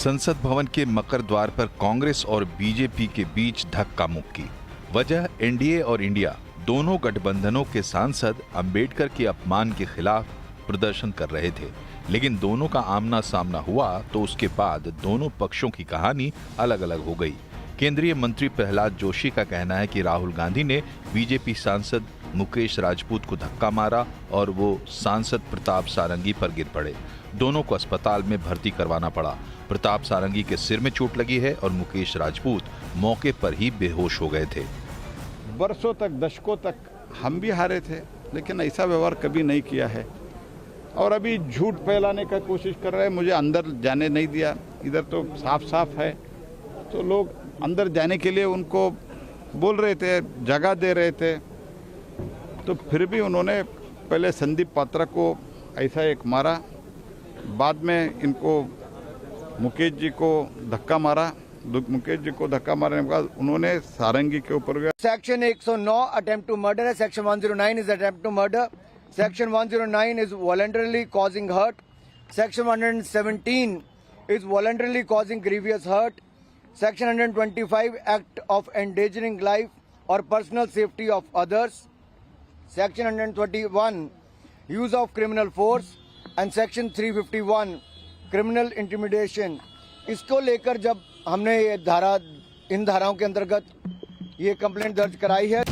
संसद भवन के मकर द्वार पर कांग्रेस और बीजेपी के बीच धक्का मुक्की। वजह एनडीए और इंडिया दोनों गठबंधनों के सांसद अंबेडकर के अपमान के खिलाफ प्रदर्शन कर रहे थे, लेकिन दोनों का आमना सामना हुआ तो उसके बाद दोनों पक्षों की कहानी अलग अलग हो गई। केंद्रीय मंत्री प्रहलाद जोशी का कहना है कि राहुल गांधी ने बीजेपी सांसद मुकेश राजपूत को धक्का मारा और वो सांसद प्रताप सारंगी पर गिर पड़े। दोनों को अस्पताल में भर्ती करवाना पड़ा। प्रताप सारंगी के सिर में चोट लगी है और मुकेश राजपूत मौके पर ही बेहोश हो गए थे। वर्षों तक, दशकों तक हम भी हारे थे, लेकिन ऐसा व्यवहार कभी नहीं किया है। और अभी झूठ फैलाने का कोशिश कर रहे हैं। मुझे अंदर जाने नहीं दिया। इधर तो साफ साफ है, तो लोग अंदर जाने के लिए उनको बोल रहे थे, जगह दे रहे थे, तो फिर भी उन्होंने पहले संदीप पात्रा को ऐसा एक मारा, बाद में इनको मुकेश जी को धक्का मारा। मुकेश जी को धक्का मारने के बाद उन्होंने सारंगी के ऊपर गया। सेक्शन 109 अटेम्प्ट टू मर्डर है। Section 109 is attempt to murder. Section 109 is voluntarily causing hurt. Section 117 is voluntarily causing grievous hurt. Section 125 act of endangering life और personal safety of others. Section 121 use of criminal force and section 351 criminal intimidation. इसको लेकर जब हमने इन धाराओं के अंतर्गत ये complaint दर्ज कराई है।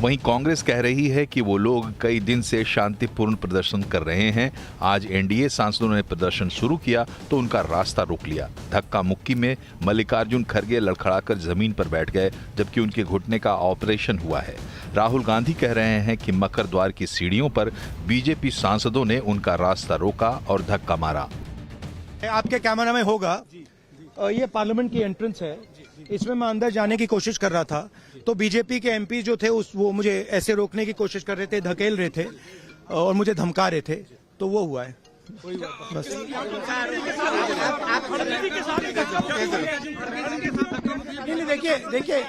वहीं कांग्रेस कह रही है कि वो लोग कई दिन से शांतिपूर्ण प्रदर्शन कर रहे हैं। आज एनडीए सांसदों ने प्रदर्शन शुरू किया तो उनका रास्ता रोक लिया। धक्का मुक्की में मल्लिकार्जुन खड़गे लड़खड़ाकर जमीन पर बैठ गए, जबकि उनके घुटने का ऑपरेशन हुआ है। राहुल गांधी कह रहे हैं कि मकर द्वार की सीढ़ियों पर बीजेपी सांसदों ने उनका रास्ता रोका और धक्का मारा। आपके कैमरा में होगा, ये पार्लियामेंट की एंट्रेंस है, इसमें मैं अंदर जाने की कोशिश कर रहा था तो बीजेपी के एमपी जो थे वो मुझे ऐसे रोकने की कोशिश कर रहे थे, धकेल रहे थे और मुझे धमका रहे थे, तो वो हुआ है बस। नहीं देखिए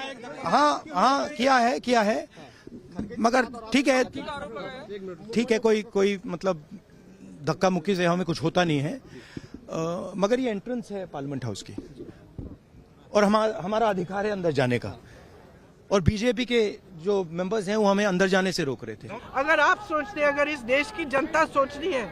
हाँ किया है मगर ठीक है कोई मतलब धक्का मुक्की से हमें कुछ होता नहीं है, मगर ये एंट्रेंस है पार्लियामेंट हाउस की और हमारा अधिकार है अंदर जाने का, और बीजेपी के जो मेंबर्स हैं वो हमें अंदर जाने से रोक रहे थे। अगर आप सोचते हैं, अगर इस देश की जनता सोच रही है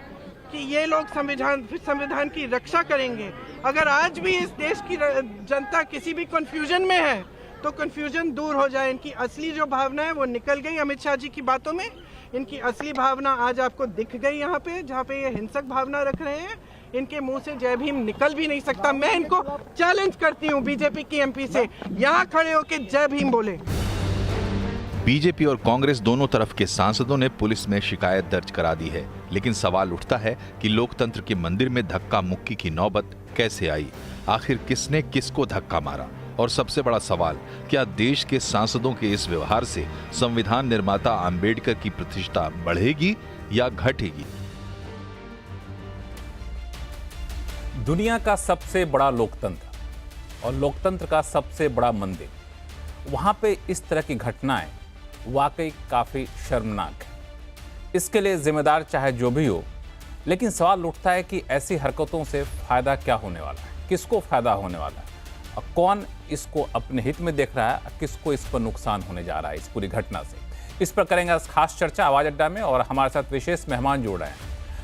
कि ये लोग संविधान की रक्षा करेंगे, अगर आज भी इस देश की जनता किसी भी कंफ्यूजन में है तो कंफ्यूजन दूर हो जाए। इनकी असली जो भावना है वो निकल गई अमित शाह जी की बातों में। इनकी असली भावना आज आपको दिख गई यहाँ पे, जहाँ पे ये हिंसक भावना रख रहे हैं। इनके मुंह से जय भीम निकल भी नहीं सकता। मैं इनको चैलेंज करती हूँ बीजेपी की एमपी से, यहाँ खड़े होकर जय भीम बोले। बीजेपी और कांग्रेस दोनों तरफ के सांसदों ने पुलिस में शिकायत दर्ज करा दी है, लेकिन सवाल उठता है कि लोकतंत्र के मंदिर में धक्का मुक्की की नौबत कैसे आई? आखिर किसने किसको धक्का मारा? और सबसे बड़ा सवाल, क्या देश के सांसदों के इस व्यवहार से संविधान निर्माता अंबेडकर की प्रतिष्ठा बढ़ेगी या घटेगी? दुनिया का सबसे बड़ा लोकतंत्र और लोकतंत्र का सबसे बड़ा मंदिर, वहां पे इस तरह की घटनाएं वाकई काफी शर्मनाक है। इसके लिए जिम्मेदार चाहे जो भी हो, लेकिन सवाल उठता है कि ऐसी हरकतों से फायदा क्या होने वाला है, किसको फायदा होने वाला है और कौन इसको अपने हित में देख रहा है, किसको इस पर नुकसान होने जा रहा है इस पूरी घटना से। इस पर करेंगे आज खास चर्चा आवाज अड्डा में, और हमारे साथ विशेष मेहमान जुड़ रहे हैं।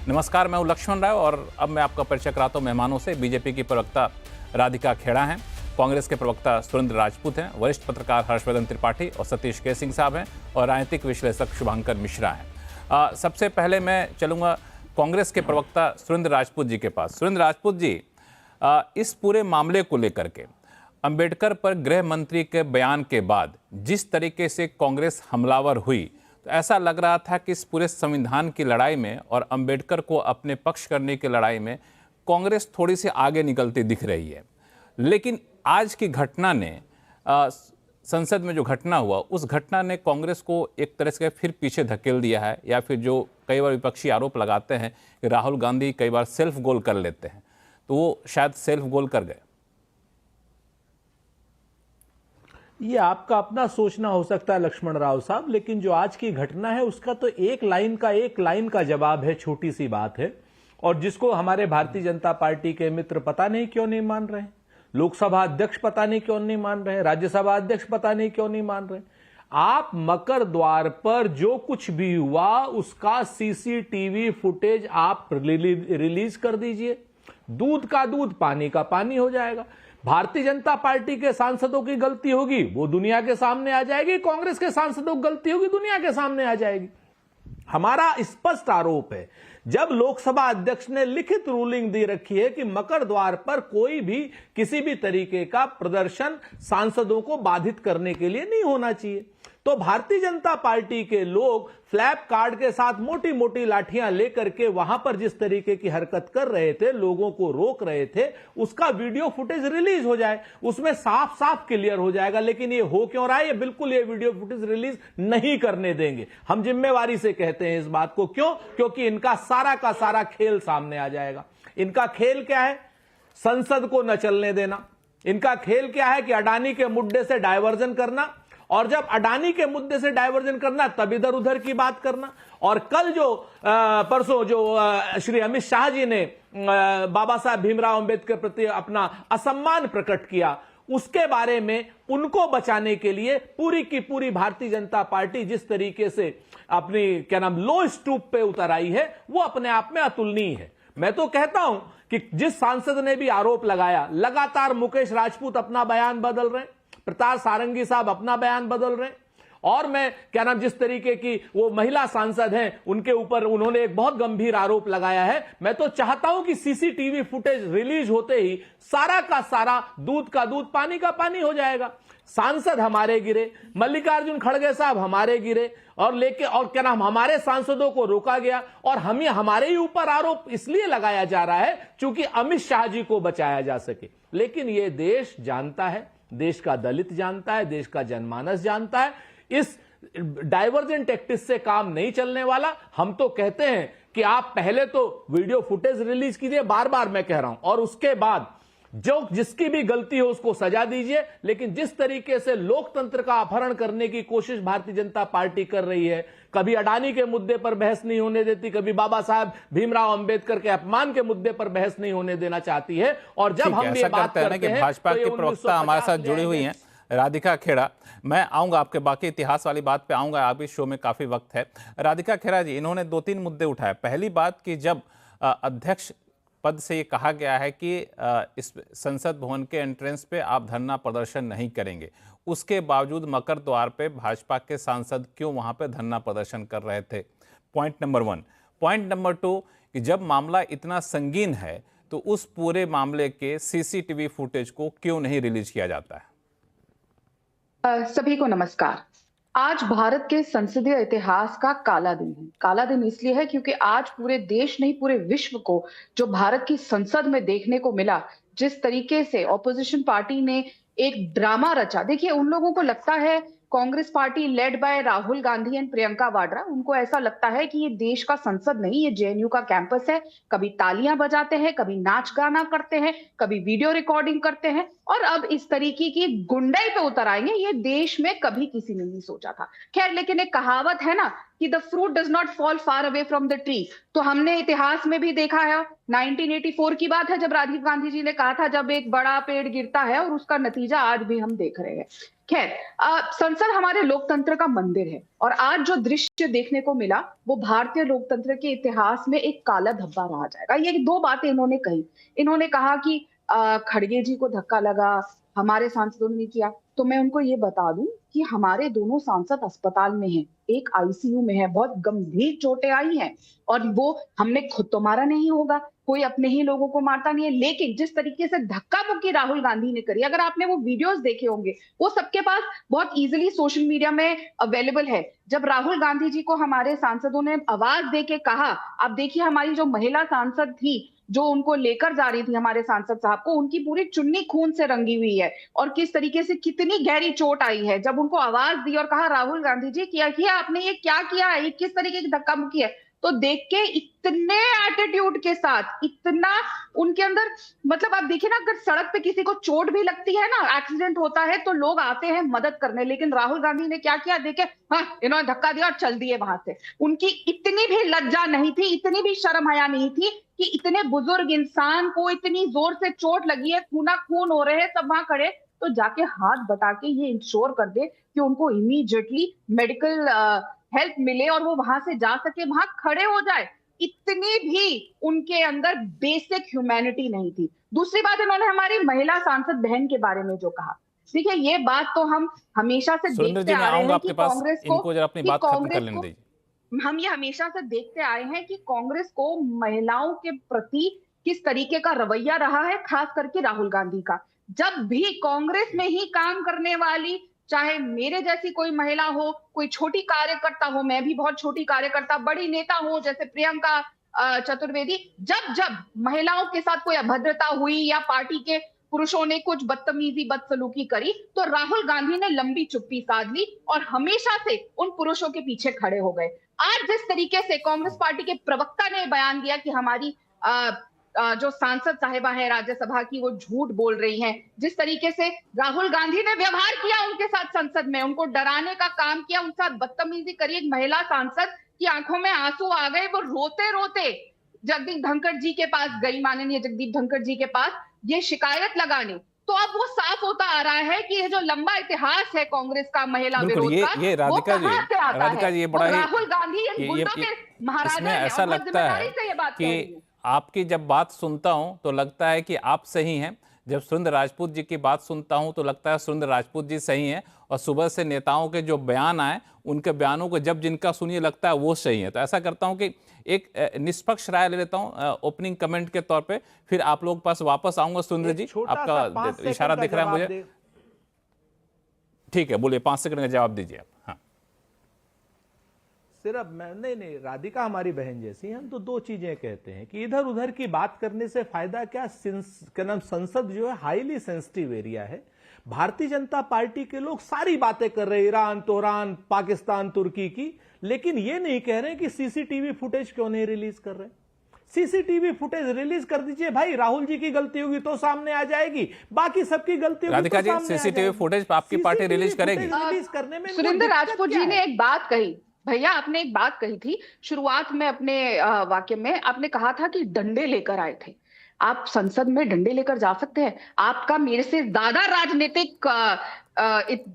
नमस्कार, मैं हूं लक्ष्मण राव और अब मैं आपका परिचय कराता हूं मेहमानों से। बीजेपी की प्रवक्ता राधिका खेड़ा हैं, कांग्रेस के प्रवक्ता सुरेंद्र राजपूत हैं, वरिष्ठ पत्रकार हर्षवर्धन त्रिपाठी और सतीश के सिंह साहब हैं, और राजनीतिक विश्लेषक शुभांकर मिश्रा हैं। सबसे पहले मैं चलूंगा कांग्रेस के प्रवक्ता सुरेंद्र राजपूत जी के पास। सुरेंद्र राजपूत जी, इस पूरे मामले को लेकर के अंबेडकर पर गृह मंत्री के बयान के बाद जिस तरीके से कांग्रेस हमलावर हुई, तो ऐसा लग रहा था कि इस पूरे संविधान की लड़ाई में और अंबेडकर को अपने पक्ष करने की लड़ाई में कांग्रेस थोड़ी सी आगे निकलती दिख रही है। लेकिन आज की घटना ने, संसद में जो घटना हुआ, उस घटना ने कांग्रेस को एक तरह से फिर पीछे धकेल दिया है, या फिर जो कई बार विपक्षी आरोप लगाते हैं कि राहुल गांधी कई बार सेल्फ गोल कर लेते हैं, तो वो शायद सेल्फ गोल कर गए। ये आपका अपना सोचना हो सकता है लक्ष्मण राव साहब, लेकिन जो आज की घटना है उसका तो एक लाइन का जवाब है, छोटी सी बात है। और जिसको हमारे भारतीय जनता पार्टी के मित्र पता नहीं क्यों नहीं मान रहे, लोकसभा अध्यक्ष पता नहीं क्यों नहीं मान रहे, राज्यसभा अध्यक्ष पता नहीं क्यों नहीं मान रहे। आप मकर द्वार पर जो कुछ भी हुआ उसका सीसीटीवी फुटेज आप रिलीज कर दीजिए, दूध का दूध पानी का पानी हो जाएगा। भारतीय जनता पार्टी के सांसदों की गलती होगी वो दुनिया के सामने आ जाएगी, कांग्रेस के सांसदों की गलती होगी दुनिया के सामने आ जाएगी। हमारा स्पष्ट आरोप है, जब लोकसभा अध्यक्ष ने लिखित रूलिंग दे रखी है कि मकर द्वार पर कोई भी किसी भी तरीके का प्रदर्शन सांसदों को बाधित करने के लिए नहीं होना चाहिए, तो भारतीय जनता पार्टी के लोग फ्लैप कार्ड के साथ मोटी मोटी लाठियां लेकर के वहां पर जिस तरीके की हरकत कर रहे थे, लोगों को रोक रहे थे, उसका वीडियो फुटेज रिलीज हो जाए, उसमें साफ साफ क्लियर हो जाएगा। लेकिन ये हो क्यों रहा है? ये बिल्कुल ये वीडियो फुटेज रिलीज नहीं करने देंगे। हम जिम्मेवारी से कहते हैं इस बात को। क्यों? क्योंकि इनका सारा का सारा खेल सामने आ जाएगा। इनका खेल क्या है? संसद को न चलने देना। इनका खेल क्या है कि अडानी के मुद्दे से डायवर्जन करना, और जब अडानी के मुद्दे से डायवर्जन करना तब इधर उधर की बात करना। और कल जो परसों जो श्री अमित शाह जी ने बाबा साहब भीमराव अंबेडकर प्रति अपना असम्मान प्रकट किया, उसके बारे में उनको बचाने के लिए पूरी की पूरी भारतीय जनता पार्टी जिस तरीके से अपनी लो स्टूप पे उतर आई है, वो अपने आप में अतुलनीय है। मैं तो कहता हूं कि जिस सांसद ने भी आरोप लगाया, लगातार मुकेश राजपूत अपना बयान बदल रहे हैं, प्रताप सारंगी साहब अपना बयान बदल रहे हैं, और मैं जिस तरीके की वो महिला सांसद हैं उनके ऊपर उन्होंने एक बहुत गंभीर आरोप लगाया है। मैं तो चाहता हूं कि सीसीटीवी फुटेज रिलीज होते ही सारा का सारा दूध का दूध पानी का पानी हो जाएगा। सांसद हमारे गिरे, मल्लिकार्जुन खड़गे साहब हमारे गिरे, और हमारे सांसदों को रोका गया, और हमारे ही ऊपर आरोप इसलिए लगाया जा रहा है क्योंकि अमित शाह जी को बचाया जा सके। लेकिन यह देश जानता है, देश का दलित जानता है, देश का जनमानस जानता है, इस डाइवर्जेंट टैक्टिक्स से काम नहीं चलने वाला। हम तो कहते हैं कि आप पहले तो वीडियो फुटेज रिलीज कीजिए, बार बार मैं कह रहा हूं, और उसके बाद जो जिसकी भी गलती हो उसको सजा दीजिए। लेकिन जिस तरीके से लोकतंत्र का अपहरण करने की कोशिश भारतीय जनता पार्टी कर रही है, कभी अडानी के मुद्दे पर बहस नहीं होने देती, कभी बाबा साहब भीमराव अंबेडकर के अपमान के मुद्दे पर बहस नहीं होने देना चाहती है, और जब हम ये बात करते हैं भाजपा की प्रवक्ता हमारे साथ जुड़ी हुई हैं राधिका खेड़ा। मैं आऊंगा आपके बाकी इतिहास वाली बात पे आऊंगा, आप इस शो में काफी वक्त है। राधिका खेड़ा जी, इन्होंने 2-3 मुद्दे उठाए। पहली बात कि जब अध्यक्ष पद से ये कहा गया है कि इस संसद भवन के एंट्रेंस पे आप धरना प्रदर्शन नहीं करेंगे, उसके बावजूद मकर द्वार पे भाजपा के सांसद क्यों वहां पे धरना प्रदर्शन कर रहे थे? Point number 1। पॉइंट नंबर 2 कि जब मामला इतना संगीन है तो उस पूरे मामले के सीसीटीवी फुटेज को क्यों नहीं रिलीज किया जाता है? सभी को नमस्कार। आज भारत के संसदीय इतिहास का काला दिन है। काला दिन इसलिए है क्योंकि आज पूरे देश नहीं पूरे विश्व को जो भारत की संसद में देखने को मिला, जिस तरीके से ऑपोजिशन पार्टी ने एक ड्रामा रचा। देखिए, उन लोगों को लगता है, Congress party led by Rahul Gandhi and Priyanka Vadra, उनको ऐसा लगता है कि ये देश का संसद नहीं, ये जेएनयू का कैंपस है। कभी तालियां बजाते हैं, कभी नाच गाना करते हैं, कभी वीडियो रिकॉर्डिंग करते हैं, और अब इस तरीके की गुंडाई पे उतर आएंगे, ये देश में कभी किसी ने नहीं सोचा था। खैर, लेकिन एक कहावत है ना कि the fruit does not fall far away from the tree, तो हमने इतिहास में भी देखा है। 1984 की बात है जब राजीव गांधी जी ने कहा था, जब एक बड़ा पेड़ गिरता है, और उसका नतीजा आज भी हम देख रहे हैं। खैर, संसद हमारे लोकतंत्र का मंदिर है, और आज जो दृश्य देखने को मिला वो भारतीय लोकतंत्र के इतिहास में एक काला धब्बा रहा जाएगा। ये 2 बातें इन्होंने कही। इन्होंने कहा कि खड़गे जी को धक्का लगा, हमारे सांसदों ने किया। तो मैं उनको ये बता दूं कि हमारे दोनों सांसद अस्पताल में हैं, एक आईसीयू में है, बहुत गंभीर चोटें आई हैं, और वो हमने खुद तो मारा नहीं होगा, कोई अपने ही लोगों को मारता नहीं है, लेकिन जिस तरीके से धक्का मुक्की राहुल गांधी ने करी, अगर आपने वो वीडियोस देखे होंगे, वो सबके पास बहुत इजीली सोशल मीडिया में अवेलेबल है। जब राहुल गांधी जी को हमारे सांसदों ने आवाज दे के कहा, आप देखिए हमारी जो महिला सांसद थी जो उनको लेकर जा रही थी हमारे सांसद साहब को, उनकी पूरी चुन्नी खून से रंगी हुई है, और किस तरीके से कितनी गहरी चोट आई है। जब उनको आवाज दी और कहा राहुल गांधी जी, किया आपने ये क्या किया है, ये किस तरीके की धक्का मुक्की है, तो देख के इतने एटीट्यूड के साथ, इतना उनके अंदर, मतलब आप देखिए ना, अगर सड़क पे किसी को चोट भी लगती है ना, एक्सीडेंट होता है, तो लोग आते हैं मदद करने, लेकिन राहुल गांधी ने क्या किया, देखे हाँ इन्होंने धक्का दिया और चल दिए वहां से। उनकी इतनी भी लज्जा नहीं थी, इतनी भी शर्म हया नहीं थी कि इतने बुजुर्ग इंसान को इतनी जोर से चोट लगी है, खूना खून हो रहे हैं, सब वहां खड़े, तो जाके हाथ बटा के ये इंश्योर कर दे कि उनको इमीडिएटली मेडिकल हेल्प मिले और वो वहां से जा सके, वहां खड़े हो जाए। इतनी भी उनके अंदर बेसिक ह्यूमैनिटी नहीं थी। दूसरी बात, इन्होंने हमारी महिला सांसद बहन के बारे में जो कहा, देखिए ये बात तो हम हमेशा से देखते आ रहे हैं कि कांग्रेस को, हम ये हमेशा से देखते आए हैं कि कांग्रेस को महिलाओं के प्रति किस तरीके का रवैया रहा है, खास करके राहुल गांधी का। जब भी कांग्रेस में ही काम करने वाली, चाहे मेरे जैसी कोई महिला हो, कोई छोटी कार्यकर्ता हो, मैं भी बहुत छोटी कार्यकर्ता, बड़ी नेता हो जैसे प्रियंका चतुर्वेदी, जब महिलाओं के साथ कोई अभद्रता हुई या पार्टी के पुरुषों ने कुछ बदतमीजी बदसलूकी करी, तो राहुल गांधी ने लंबी चुप्पी साध ली और हमेशा से उन पुरुषों के पीछे खड़े हो गए। आज जिस तरीके से कांग्रेस पार्टी के प्रवक्ता ने बयान दिया कि हमारी जो सांसद साहिबा है राज्यसभा की, वो झूठ बोल रही हैं, जिस तरीके से राहुल गांधी ने व्यवहार किया उनके साथ संसद में, उनको डराने का काम किया, उनके साथ बदतमीजी करी, एक महिला सांसद की आंखों में आंसू आ गए, वो रोते रोते जगदीप धनखड़ जी के पास गई, माननीय जगदीप धनखड़ जी के पास, ये शिकायत लगाने। तो अब वो साफ होता आ रहा है कि ये जो लंबा इतिहास है कांग्रेस का महिला विरोध का, ये राधिका जी ये बड़ा ही राहुल गांधी इन गुंडों के महाराजा इसमें ऐसा लगता है कि आपकी जब बात सुनता हूं तो लगता है कि आप सही हैं, जब सुरेंद्र राजपूत जी की बात सुनता हूं तो लगता है सुरेंद्र राजपूत जी सही हैं, और सुबह से नेताओं के जो बयान आए उनके बयानों को जब जिनका सुनिए लगता है वो सही है। तो ऐसा करता हूं कि एक निष्पक्ष राय ले लेता हूं ओपनिंग कमेंट के तौर पे, फिर आप लोगों के पास वापस आऊंगा। सुरेंद्र जी, आपका इशारा दिख रहा है मुझे, ठीक है, बोलिए, 5 सेकंड का जवाब दीजिए आप। हाँ, सिर्फ नहीं, राधिका हमारी बहन जैसी, हम तो 2 चीजें कहते हैं कि इधर उधर की बात करने से फायदा क्या, संसद जो है हाईली सेंसिटिव एरिया है। भारतीय जनता पार्टी के लोग सारी बातें कर रहे हैं, ईरान, तोरान, पाकिस्तान, तुर्की की, लेकिन ये नहीं कह रहे कि सीसीटीवी फुटेज क्यों नहीं रिलीज कर रहे। सीसीटीवी फुटेज रिलीज कर दीजिए भाई, राहुल जी की गलती होगी तो सामने आ जाएगी, बाकी सबकी गलती होगी राधिका जी, सीसीटीवी फुटेज आपकी पार्टी रिलीज करेगी? रिलीज करने में सुरेंद्र राजपूत जी ने एक बात कही, भैया आपने एक बात कही थी शुरुआत में अपने वाक्य में, आपने कहा था कि डंडे लेकर आए थे। आप संसद में डंडे लेकर जा सकते हैं? आपका मेरे से ज्यादा राजनीतिक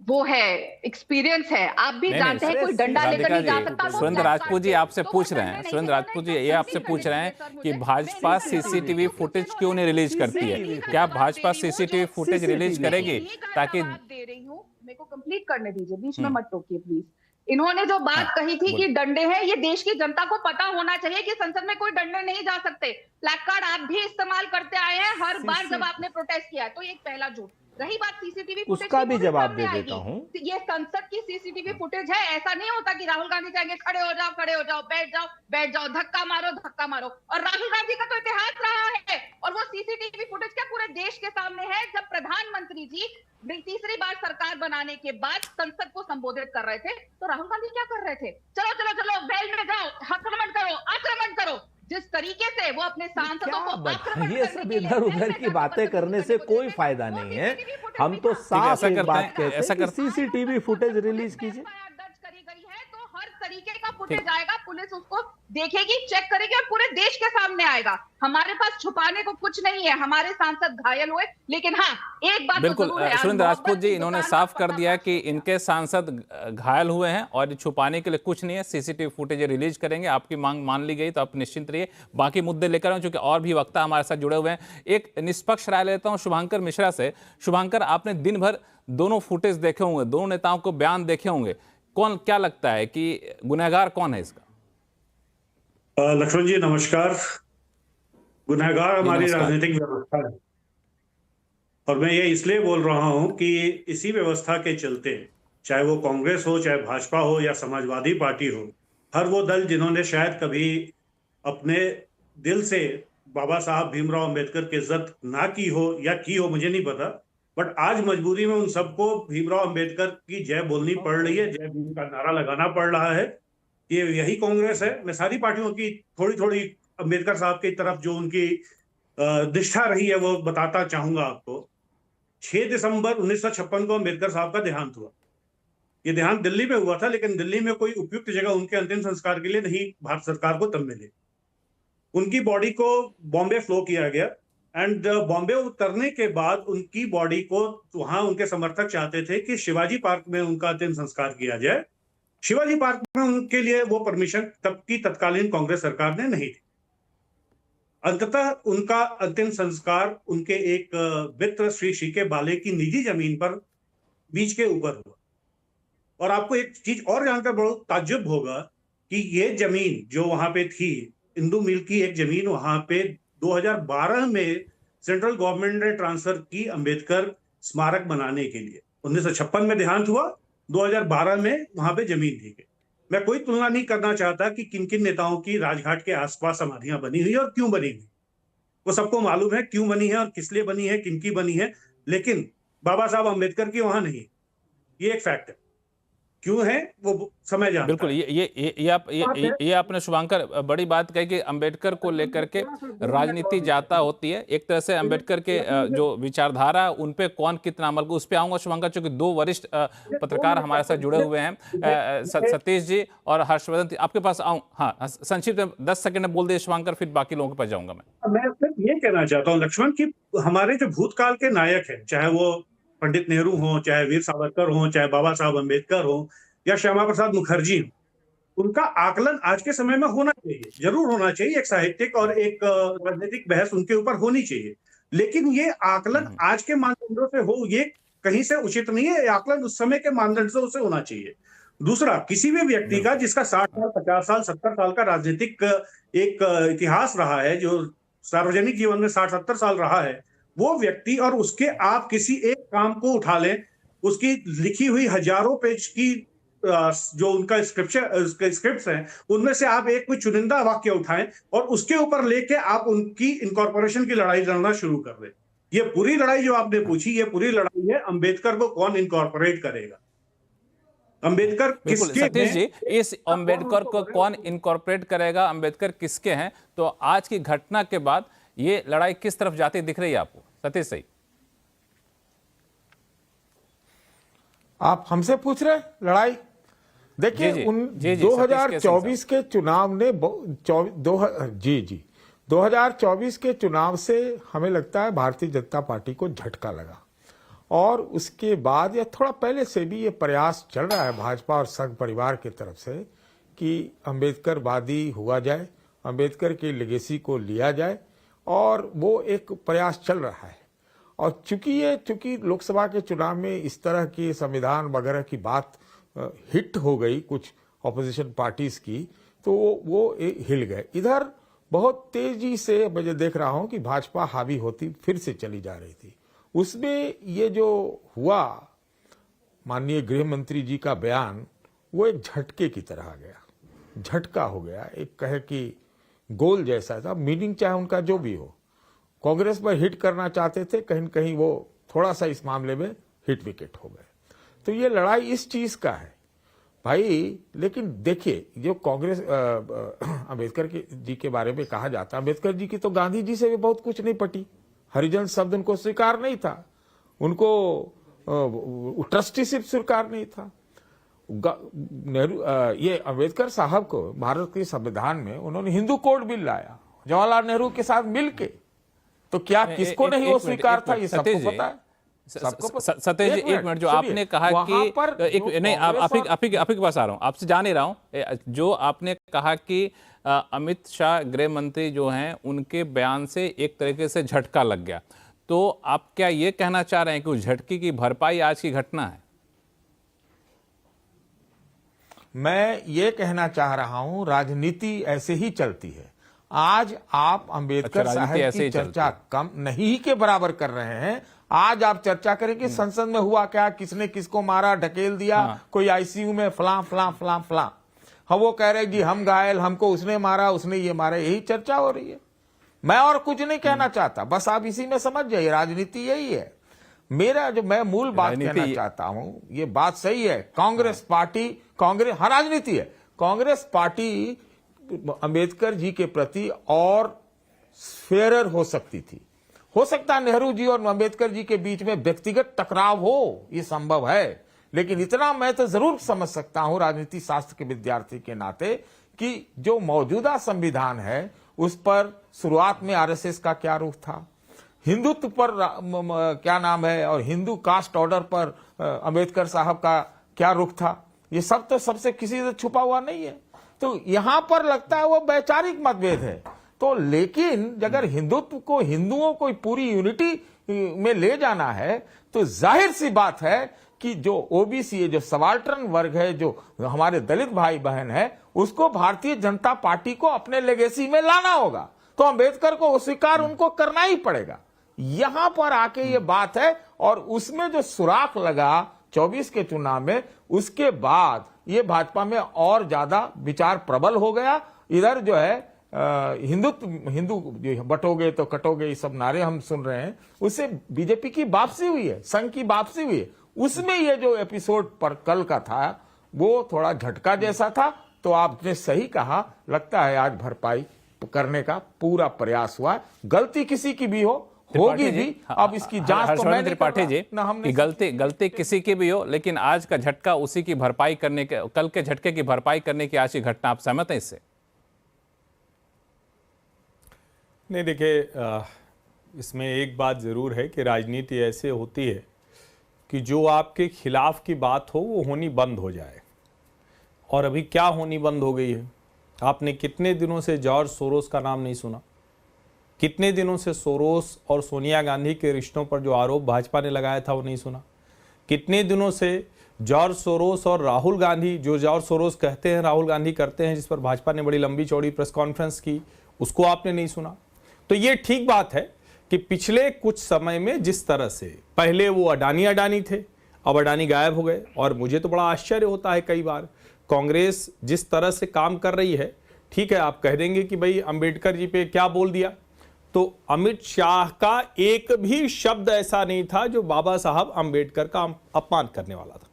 वो है, एक्सपीरियंस है, आप भी जानते हैं कोई डंडा लेकर नहीं जा सकता। सुरेंद्र राजपूत जी आपसे पूछ रहे हैं, सुरेंद्र राजपूत जी ये आपसे पूछ रहे हैं कि भाजपा सीसीटीवी फुटेज क्यों नहीं रिलीज करती है? क्या भाजपा सीसीटीवी फुटेज रिलीज करेगी? ताकि दे रही हूँ, मेरे को कंप्लीट करने दीजिए, बीच में मत टोकिए प्लीज। इन्होंने जो बात कही थी कि डंडे हैं, ये देश की जनता को पता होना चाहिए कि संसद में कोई डंडे नहीं जा सकते। प्लैक कार्ड आप भी इस्तेमाल करते आए हैं हर बार जब आपने प्रोटेस्ट किया है, तो ये एक पहला झूठ। रही बात सीसीटीवी फुटेज, उसका भी जवाब दे देता हूं। ये संसद की सीसीटीवी फुटेज है, ऐसा नहीं होता कि राहुल गांधी कहेंगे खड़े हो जाओ, खड़े हो जाओ, बैठ जाओ, धक्का मारो, धक्का मारो। और राहुल गांधी का तो इतिहास रहा है, और वो सीसीटीवी फुटेज क्या पूरे देश के सामने है, जब प्रधानमंत्री जी तीसरी बार सरकार बनाने के बाद संसद को संबोधित कर रहे थे, तो राहुल गांधी क्या कर रहे थे? चलो चलो चलो, बैल में जाओ, आक्रमण करो, आक्रमण करो। जिस तरीके से वो अपने सांसदों को, ये सब इधर उधर की बातें करने से कोई फायदा नहीं है। हम तो साफ एक बात कहते हैं, सीसीटीवी फुटेज रिलीज कीजिए। दर्ज करी गई है तो हर तरीके का फुटेज आएगा, पुलिस उसको देखेगी, चेक करेगी और पूरे देश के सामने आएगा। हमारे पास छुपाने को कुछ नहीं है। हमारे सांसद घायल हुए, लेकिन हाँ एक बात बिल्कुल, सुरेंद्र राजपूत जी इन्होंने साफ कर दिया कि इनके सांसद घायल हुए हैं और छुपाने के लिए कुछ नहीं है, सीसीटीवी फुटेज रिलीज करेंगे। आपकी मांग मान ली गई तो आप निश्चिंत रहिए। बाकी मुद्दे लेकर आऊं, चूंकि और भी वक्ता हमारे साथ जुड़े हुए हैं। एक निष्पक्ष राय लेता हूं शुभांकर मिश्रा से। शुभांकर, आपने दिन भर दोनों फुटेज देखे होंगे, दोनों नेताओं को बयान देखे होंगे, कौन, क्या लगता है कि गुनहगार कौन है इसका? लक्ष्मण जी नमस्कार। गुनहगार हमारी राजनीतिक व्यवस्था है, और मैं ये इसलिए बोल रहा हूं कि इसी व्यवस्था के चलते, चाहे वो कांग्रेस हो, चाहे भाजपा हो या समाजवादी पार्टी हो, हर वो दल जिन्होंने शायद कभी अपने दिल से बाबा साहब भीमराव अंबेडकर की इज्जत ना की हो या की हो, मुझे नहीं पता, बट आज मजबूरी में उन सबको भीमराव अंबेडकर की जय बोलनी पड़ रही है, जय भीम का नारा लगाना पड़ रहा है। ये यही कांग्रेस है। मैं सारी पार्टियों की थोड़ी थोड़ी अंबेडकर साहब की तरफ जो उनकी निष्ठा रही है वो बताता चाहूंगा आपको। 6 दिसंबर 1956 को अंबेडकर साहब का देहांत हुआ। ये देहांत दिल्ली में हुआ था, लेकिन दिल्ली में कोई उपयुक्त जगह उनके अंतिम संस्कार के लिए नहीं भारत सरकार को तब मिली। उनकी बॉडी को बॉम्बे फ्लो किया गया एंड बॉम्बे उतरने के बाद उनकी बॉडी को वहां उनके समर्थक चाहते थे कि शिवाजी पार्क में उनका अंतिम संस्कार किया जाए। शिवाजी पार्क में उनके लिए वो परमिशन तब की तत्कालीन कांग्रेस सरकार ने नहीं थी। अंततः उनका अंतिम संस्कार उनके एक मित्र श्री सीके बाले की निजी जमीन पर बीच के ऊपर हुआ। और आपको एक चीज और जानकर बहुत ताज्जुब होगा कि ये जमीन जो वहां पे थी, इंदू मिल की एक जमीन वहां पे 2012 में सेंट्रल गवर्नमेंट ने ट्रांसफर की अंबेडकर स्मारक बनाने के लिए। 1956 में देहांत हुआ, 2012 में वहां पे जमीन दी गई। मैं कोई तुलना नहीं करना चाहता कि किन किन नेताओं की राजघाट के आसपास समाधियां बनी हुई और क्यों बनी हुई, वो सबको मालूम है क्यों बनी है और किस लिए बनी है, किन की बनी है, लेकिन बाबा साहब अंबेडकर की वहां नहीं। ये एक फैक्ट है। क्यों है वो समय जानता बिल्कुल। ये आपने शुभांकर बड़ी बात कही कि अंबेडकर को लेकर के राजनीति जाता होती है। एक तरह से अंबेडकर के जो विचारधारा उन पे कौन कितना अमल को, उस पे आऊंगा शुभांकर, चूंकि 2 वरिष्ठ पत्रकार हमारे साथ जुड़े हुए हैं, सतीश जी और हर्षवर्धन। आपके पास आऊं, हाँ संक्षिप्त में 10 सेकंड में बोल दे शुभांकर, फिर बाकी लोगों के पास जाऊंगा। मैं ये कहना चाहता हूँ लक्ष्मण की हमारे जो भूतकाल के नायक हैं, चाहे वो पंडित नेहरू हो, चाहे वीर सावरकर हो, चाहे बाबा साहब अंबेडकर हो या श्यामा प्रसाद मुखर्जी हो, उनका आकलन आज के समय में होना चाहिए, जरूर होना चाहिए। एक साहित्यिक और एक राजनीतिक बहस उनके ऊपर होनी चाहिए, लेकिन ये आकलन आज के मानदंडों से हो ये कहीं से उचित नहीं है। आकलन उस समय के मानदंडों से होना चाहिए। दूसरा, किसी भी व्यक्ति का जिसका 60 साल 50 साल 70 साल का राजनीतिक एक इतिहास रहा है, जो सार्वजनिक जीवन में 60-70 साल रहा है, वो व्यक्ति और उसके आप किसी एक काम को उठा लें, उसकी लिखी हुई हजारों पेज की जो उनका स्क्रिप्ट्स हैं, उनमें से आप एक कोई चुनिंदा वाक्य उठाएं और उसके ऊपर लेके आप उनकी इनकॉर्पोरेशन की लड़ाई लड़ना शुरू कर दें। ये पूरी लड़ाई जो आपने पूछी, ये पूरी लड़ाई है अंबेडकर को कौन इनकॉर्पोरेट करेगा। अंबेडकर किसके, सतीश जी, इस अंबेडकर को कौन इनकॉर्पोरेट करेगा, अंबेडकर किसके हैं, तो आज की घटना के बाद ये लड़ाई किस तरफ जाती दिख रही है आपको सतीश सही? आप हमसे पूछ रहे लड़ाई? देखिए 2024 के चुनाव ने 2024 के चुनाव से हमें लगता है भारतीय जनता पार्टी को झटका लगा, और उसके बाद या थोड़ा पहले से भी ये प्रयास चल रहा है भाजपा और संघ परिवार की तरफ से कि अंबेडकरवादी हुआ जाए, अंबेडकर की लेगेसी को लिया जाए, और वो एक प्रयास चल रहा है। और चूंकि लोकसभा के चुनाव में इस तरह की संविधान वगैरह की बात हिट हो गई कुछ ऑपोजिशन पार्टीज की, तो वो हिल गए। इधर बहुत तेजी से मैं देख रहा हूं कि भाजपा हावी होती फिर से चली जा रही थी। उसमें ये जो हुआ माननीय गृह मंत्री जी का बयान, वो एक झटके की तरह आ गया, झटका हो गया, एक कहे कि गोल जैसा था। मीनिंग चाहे उनका जो भी हो, कांग्रेस पर हिट करना चाहते थे, कहीं न कहीं वो थोड़ा सा इस मामले में हिट विकेट हो गए। तो ये लड़ाई इस चीज का है भाई। लेकिन देखिए, जो कांग्रेस अंबेडकर जी के बारे में कहा जाता, अंबेडकर जी की तो गांधी जी से भी बहुत कुछ नहीं पटी। हरिजन शब्द उनको स्वीकार नहीं था, उनको ट्रस्टीशिप स्वीकार नहीं था। नेहरू ये अंबेडकर साहब को भारत के संविधान में उन्होंने हिंदू कोड बिल लाया जवाहरलाल नेहरू के साथ मिलके, तो क्या किसको नहीं वो स्वीकार था, ये सबको पता है। सतीश जी, एक मिनट, जो आपने कहा कि नहीं, आप ही के पास आ रहा हूं, आपसे जान ही रहा हूं, जो आपने कहा कि अमित शाह गृह मंत्री जो हैं उनके बयान से एक तरीके से झटका लग गया, तो आप क्या ये कहना चाह रहे हैं कि उस झटके की भरपाई आज की घटना है? मैं ये कहना चाह रहा हूं, राजनीति ऐसे ही चलती है। आज आप अंबेडकर साहब की चर्चा कम नहीं के बराबर कर रहे हैं। आज आप चर्चा करें कि संसद में हुआ क्या, किसने किसको मारा, ढकेल दिया, कोई आईसीयू में फलां फलां फलां फलां, हम वो कह रहे हैं कि हम घायल, हमको उसने मारा, उसने ये मारा, यही चर्चा हो रही है। मैं और कुछ नहीं कहना चाहता, बस आप इसी में समझ जाइए, राजनीति यही है। मेरा जो मैं मूल बात कहना चाहता हूं, ये बात सही है, कांग्रेस पार्टी, कांग्रेस, हाँ राजनीति है, कांग्रेस पार्टी अंबेडकर जी के प्रति और फेयर हो सकती थी। हो सकता है नेहरू जी और अंबेडकर जी के बीच में व्यक्तिगत टकराव हो, ये संभव है, लेकिन इतना मैं तो जरूर समझ सकता हूं राजनीति शास्त्र के विद्यार्थी के नाते कि जो मौजूदा संविधान है उस पर शुरुआत में आरएसएस का क्या रुख था, हिंदुत्व पर क्या नाम है और हिंदू कास्ट ऑर्डर पर अंबेडकर साहब का क्या रुख था, ये सब तो सबसे किसी से छुपा हुआ नहीं है। तो यहां पर लगता है वो वैचारिक मतभेद है। तो लेकिन अगर हिंदुत्व को, हिंदुओं को पूरी यूनिटी में ले जाना है तो जाहिर सी बात है कि जो ओबीसी है, जो सबाल्टर्न वर्ग है, जो हमारे दलित भाई बहन है, उसको भारतीय जनता पार्टी को अपने लेगेसी में लाना होगा। तो अंबेडकर को स्वीकार उनको करना ही पड़ेगा। यहां पर आके ये बात है और उसमें जो सुराख लगा 24 के चुनाव में, उसके बाद ये भाजपा में और ज्यादा विचार प्रबल हो गया। इधर जो है हिंदू बटोगे तो कटोगे, ये सब नारे हम सुन रहे हैं, उससे बीजेपी की वापसी हुई है, संघ की वापसी हुई है। उसमें ये जो एपिसोड पर कल का था वो थोड़ा झटका जैसा था। तो आपने सही कहा, लगता है आज भरपाई करने का पूरा प्रयास हुआ। गलती किसी की भी होगी भी, अब इसकी जांच तो मैं त्रिपाठी जी कि गलती किसी की भी हो, लेकिन आज का झटका उसी की भरपाई करने के, कल के झटके की भरपाई करने की आज की घटना, आप सहमत हैं इससे? नहीं, देखिए, इसमें एक बात ज़रूर है कि राजनीति ऐसे होती है कि जो आपके खिलाफ की बात हो वो होनी बंद हो जाए। और अभी क्या होनी बंद हो गई है? आपने कितने दिनों से जॉर्ज सोरोस का नाम नहीं सुना? कितने दिनों से सोरोस और सोनिया गांधी के रिश्तों पर जो आरोप भाजपा ने लगाया था वो नहीं सुना? कितने दिनों से जॉर्ज सोरोस और राहुल गांधी, जो जॉर्ज सोरोस कहते हैं राहुल गांधी करते हैं, जिस पर भाजपा ने बड़ी लंबी चौड़ी प्रेस कॉन्फ्रेंस की, उसको आपने नहीं सुना? तो ये ठीक बात है कि पिछले कुछ समय में जिस तरह से पहले वो अडानी थे, अब अडानी गायब हो गए। और मुझे तो बड़ा आश्चर्य होता है कई बार, कांग्रेस जिस तरह से काम कर रही है, ठीक है आप कह देंगे कि भाई अंबेडकर जी पे क्या बोल दिया, तो अमित शाह का एक भी शब्द ऐसा नहीं था जो बाबा साहब अंबेडकर का अपमान करने वाला था।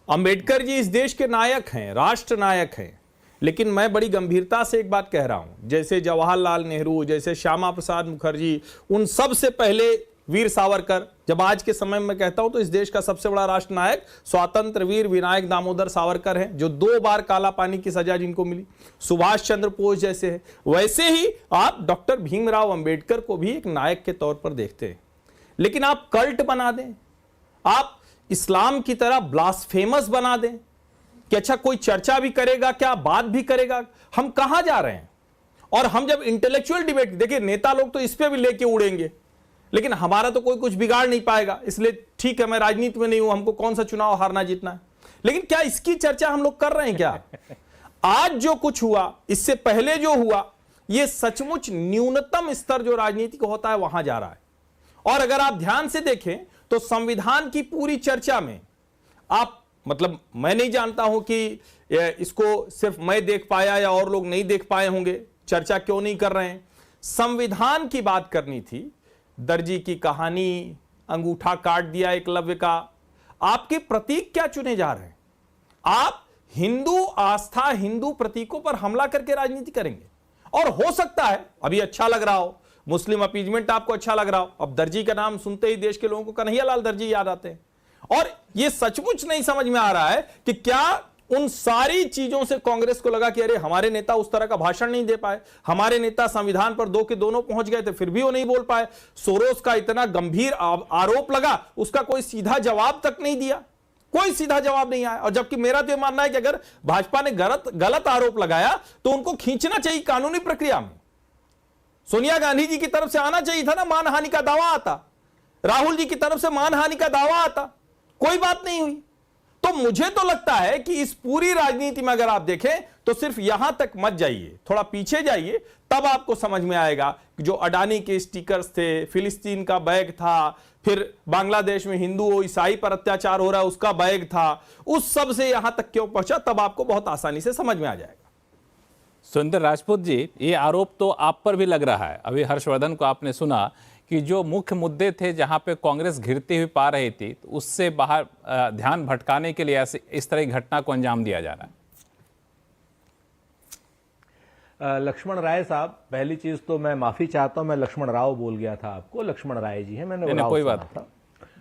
अंबेडकर जी इस देश के नायक हैं, राष्ट्र नायक हैं। लेकिन मैं बड़ी गंभीरता से एक बात कह रहा हूं, जैसे जवाहरलाल नेहरू, जैसे श्यामा प्रसाद मुखर्जी, उन सब से पहले वीर सावरकर, जब आज के समय में कहता हूं तो इस देश का सबसे बड़ा राष्ट्र नायक स्वातंत्र वीर विनायक दामोदर सावरकर हैं, जो 2 बार काला पानी की सजा जिनको मिली। सुभाष चंद्र बोस जैसे हैं। वैसे ही आप डॉक्टर भीमराव अंबेडकर को भी एक नायक के तौर पर देखते हैं। लेकिन आप कल्ट बना दें, आप इस्लाम की तरह ब्लास्फेमस बना दें कि अच्छा कोई चर्चा भी करेगा क्या, बात भी करेगा। हम कहां जा रहे हैं? और हम जब इंटेलेक्चुअल डिबेट, देखिए नेता लोग तो इस पे भी लेके उड़ेंगे, लेकिन हमारा तो कोई कुछ बिगाड़ नहीं पाएगा। इसलिए ठीक है, मैं राजनीति में नहीं हूं, हमको कौन सा चुनाव हारना जीतना है। लेकिन क्या इसकी चर्चा हम लोग कर रहे हैं क्या? आज जो कुछ हुआ, इससे पहले जो हुआ, यह सचमुच न्यूनतम स्तर जो राजनीति का होता है वहां जा रहा है। और अगर आप ध्यान से देखें तो संविधान की पूरी चर्चा में आप, मतलब मैं नहीं जानता हूं कि इसको सिर्फ मैं देख पाया या और लोग नहीं देख पाए होंगे, चर्चा क्यों नहीं कर रहे हैं। संविधान की बात करनी थी, दर्जी की कहानी, अंगूठा काट दिया एकलव्य का, आपके प्रतीक क्या चुने जा रहे हैं? आप हिंदू आस्था, हिंदू प्रतीकों पर हमला करके राजनीति करेंगे। और हो सकता है अभी अच्छा लग रहा हो, मुस्लिम अपीजमेंट आपको अच्छा लग रहा हो, अब दर्जी का नाम सुनते ही देश के लोगों को कन्हैयालाल दर्जी याद आते हैं। और यह सचमुच नहीं समझ में आ रहा है कि क्या उन सारी चीजों से कांग्रेस को लगा कि अरे हमारे नेता उस तरह का भाषण नहीं दे पाए, हमारे नेता संविधान पर 2 के दोनों पहुंच गए थे फिर भी वो नहीं बोल पाए, सोरोस का इतना गंभीर आरोप लगा, उसका कोई सीधा जवाब तक नहीं दिया, कोई सीधा जवाब नहीं आया। और जबकि मेरा तो मानना है कि अगर भाजपा ने गलत आरोप लगाया तो उनको खींचना चाहिए कानूनी प्रक्रिया में। सोनिया गांधी जी की तरफ से आना चाहिए था ना, मानहानि का दावा आता, राहुल जी की तरफ से मानहानि का दावा आता, कोई बात नहीं हुई। तो मुझे तो लगता है कि इस पूरी राजनीति में अगर आप देखें तो सिर्फ यहां तक मत जाइए, थोड़ा पीछे जाइए, तब आपको समझ में आएगा कि जो अडानी के स्टिकर्स थे, फिलिस्तीन का बैग था, फिर बांग्लादेश में हिंदू और ईसाई पर अत्याचार हो रहा है उसका बैग था, उस सब से यहां तक क्यों पहुंचा, तब आपको बहुत आसानी से समझ में आ जाएगा। सुरेंद्र राजपूत जी, ये आरोप तो आप पर भी लग रहा है। अभी हर्षवर्धन को आपने सुना कि जो मुख्य मुद्दे थे जहां पे कांग्रेस घिरती हुई पा रही थी, तो उससे बाहर ध्यान भटकाने के लिए ऐसे इस तरह की घटना को अंजाम दिया जा रहा है। लक्ष्मण राय साहब, पहली चीज तो मैं माफी चाहता हूं, मैं लक्ष्मण राव बोल गया था आपको, लक्ष्मण राय जी है, मैंने कोई बात था।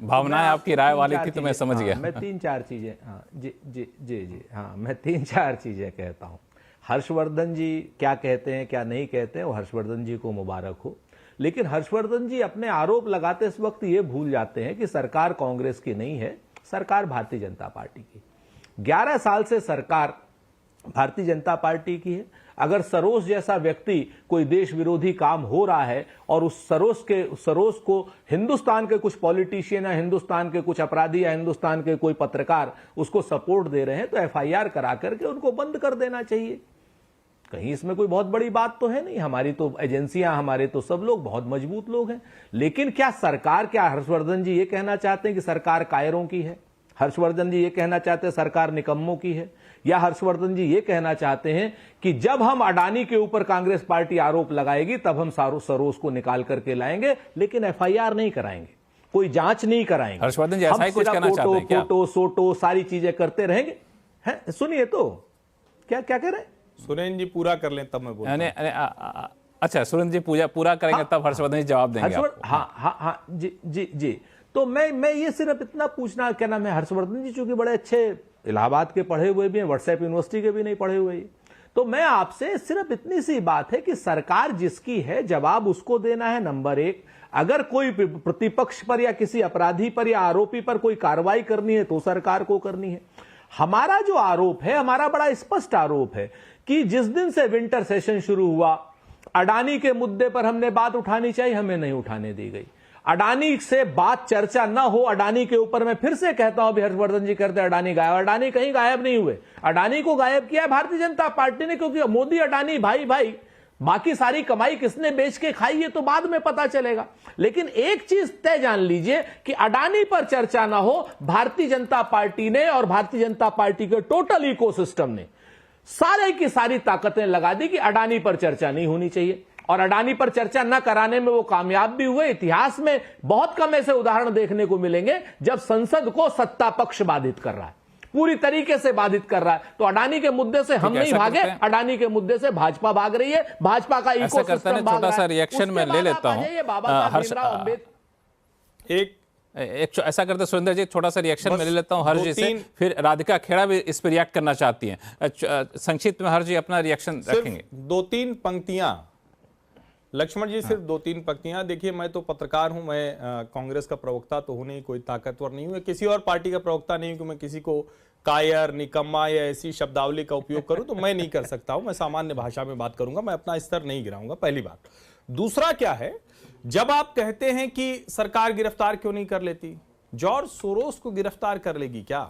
भावनाएं आपकी राय वाली थी तो मैं समझ गया। मैं 3-4 चीजें, हाँ जी जी जी जी, हाँ मैं 3-4 चीजें कहता हूं। हर्षवर्धन जी क्या कहते हैं क्या नहीं कहते हैं वो हर्षवर्धन जी को मुबारक हो, लेकिन हर्षवर्धन जी अपने आरोप लगाते इस वक्त ये भूल जाते हैं कि सरकार कांग्रेस की नहीं है, सरकार भारतीय जनता पार्टी की। 11 साल से सरकार भारतीय जनता पार्टी की है। अगर सरोज जैसा व्यक्ति कोई देश विरोधी काम हो रहा है और उस सरोज को हिंदुस्तान के कुछ पॉलिटिशियन या हिंदुस्तान के कुछ अपराधी या हिंदुस्तान के कोई पत्रकार उसको सपोर्ट दे रहे हैं तो एफआईआर करा करके उनको बंद कर देना चाहिए। कहीं इसमें कोई बहुत बड़ी बात तो है नहीं, हमारी तो एजेंसियां, हमारे तो सब लोग बहुत मजबूत लोग हैं। लेकिन क्या हर्षवर्धन जी ये कहना चाहते हैं कि सरकार कायरों की है? हर्षवर्धन जी ये कहना चाहते हैं सरकार निकम्मों की है? या हर्षवर्धन जी ये कहना चाहते हैं कि जब हम अडानी के ऊपर कांग्रेस पार्टी आरोप लगाएगी तब हम सरोज को निकाल करके लाएंगे लेकिन एफआईआर नहीं कराएंगे, कोई जांच नहीं कराएंगे? हर्षवर्धन जी ऐसा ही कुछ कहना चाहते हैं क्या? फोटो सोटो सारी चीजें करते रहेंगे? हैं, सुनिए तो क्या क्या कह रहे हैं? सुरेंद्र जी पूरा कर लें तब मैं बोलूं। अच्छा, सुरेंद्र जी पूरा करेंगे तब हर्षवर्धन जी जवाब देंगे आपको। हाँ जी जी जी। तो मैं ये सिर्फ इतना पूछना, क्या नाम है, हर्षवर्धन जी चूंकि बड़े अच्छे इलाहाबाद के पढ़े हुए भी हैं, व्हाट्सएप यूनिवर्सिटी के भी नहीं पढ़े हुए, तो मैं आपसे सिर्फ इतनी सी बात है कि सरकार जिसकी है जवाब उसको देना है। नंबर 1, अगर कोई प्रतिपक्ष पर या किसी अपराधी पर या आरोपी पर कोई कार्रवाई करनी है तो सरकार को करनी है। हमारा जो आरोप है, हमारा बड़ा स्पष्ट आरोप है कि जिस दिन से विंटर सेशन शुरू हुआ, अडानी के मुद्दे पर हमने बात उठानी चाहिए, हमें नहीं उठाने दी गई। अडानी से बात चर्चा न हो, अडानी के ऊपर मैं फिर से कहता हूं, अभी हर्षवर्धन जी करते अडानी गायब, अडानी कहीं गायब नहीं हुए। अडानी को गायब किया भारतीय जनता पार्टी ने, क्योंकि मोदी अडानी भाई भाई, बाकी सारी कमाई किसने बेच के खाई है तो बाद में पता चलेगा। लेकिन एक चीज तय जान लीजिए कि अडानी पर चर्चा ना हो, भारतीय जनता पार्टी ने और भारतीय जनता पार्टी के टोटल इकोसिस्टम ने सारे की सारी ताकतें लगा दी कि अडानी पर चर्चा नहीं होनी चाहिए, और अडानी पर चर्चा न कराने में वो कामयाब भी हुए। इतिहास में बहुत कम ऐसे उदाहरण देखने को मिलेंगे जब संसद को सत्ता पक्ष बाधित कर रहा है, पूरी तरीके से बाधित कर रहा है। तो अडानी के मुद्दे से हम नहीं भागे, अडानी के मुद्दे से भाजपा भाग रही है, भाजपा का इकोसिस्टम भाग छोटा सा रिएक्शन में ले लेता हूं। एक ऐसा करते सुरेंद्र जी, छोटा सा रिएक्शन में ले लेता हूं हर्ष जी से, फिर राधिका खेड़ा भी इस पर रिएक्ट करना चाहती हैं। संक्षिप्त में हर्ष जी अपना रिएक्शन रखेंगे। 2-3 पंक्तियां लक्ष्मण जी, सिर्फ 2-3 पंक्तियां। देखिए, मैं तो पत्रकार हूं, मैं कांग्रेस का प्रवक्ता तो हूं नहीं, कोई ताकतवर नहीं हूं, किसी और पार्टी का प्रवक्ता नहीं हूं कि मैं किसी को कायर, निकम्मा या ऐसी शब्दावली का उपयोग करूं, तो मैं नहीं कर सकता हूं। मैं सामान्य भाषा में बात करूंगा, मैं अपना स्तर नहीं गिराऊंगा, पहली बात। दूसरा क्या है, जब आप कहते हैं कि सरकार गिरफ्तार क्यों नहीं कर लेती, जॉर्ज सोरोस को गिरफ्तार कर लेगी क्या?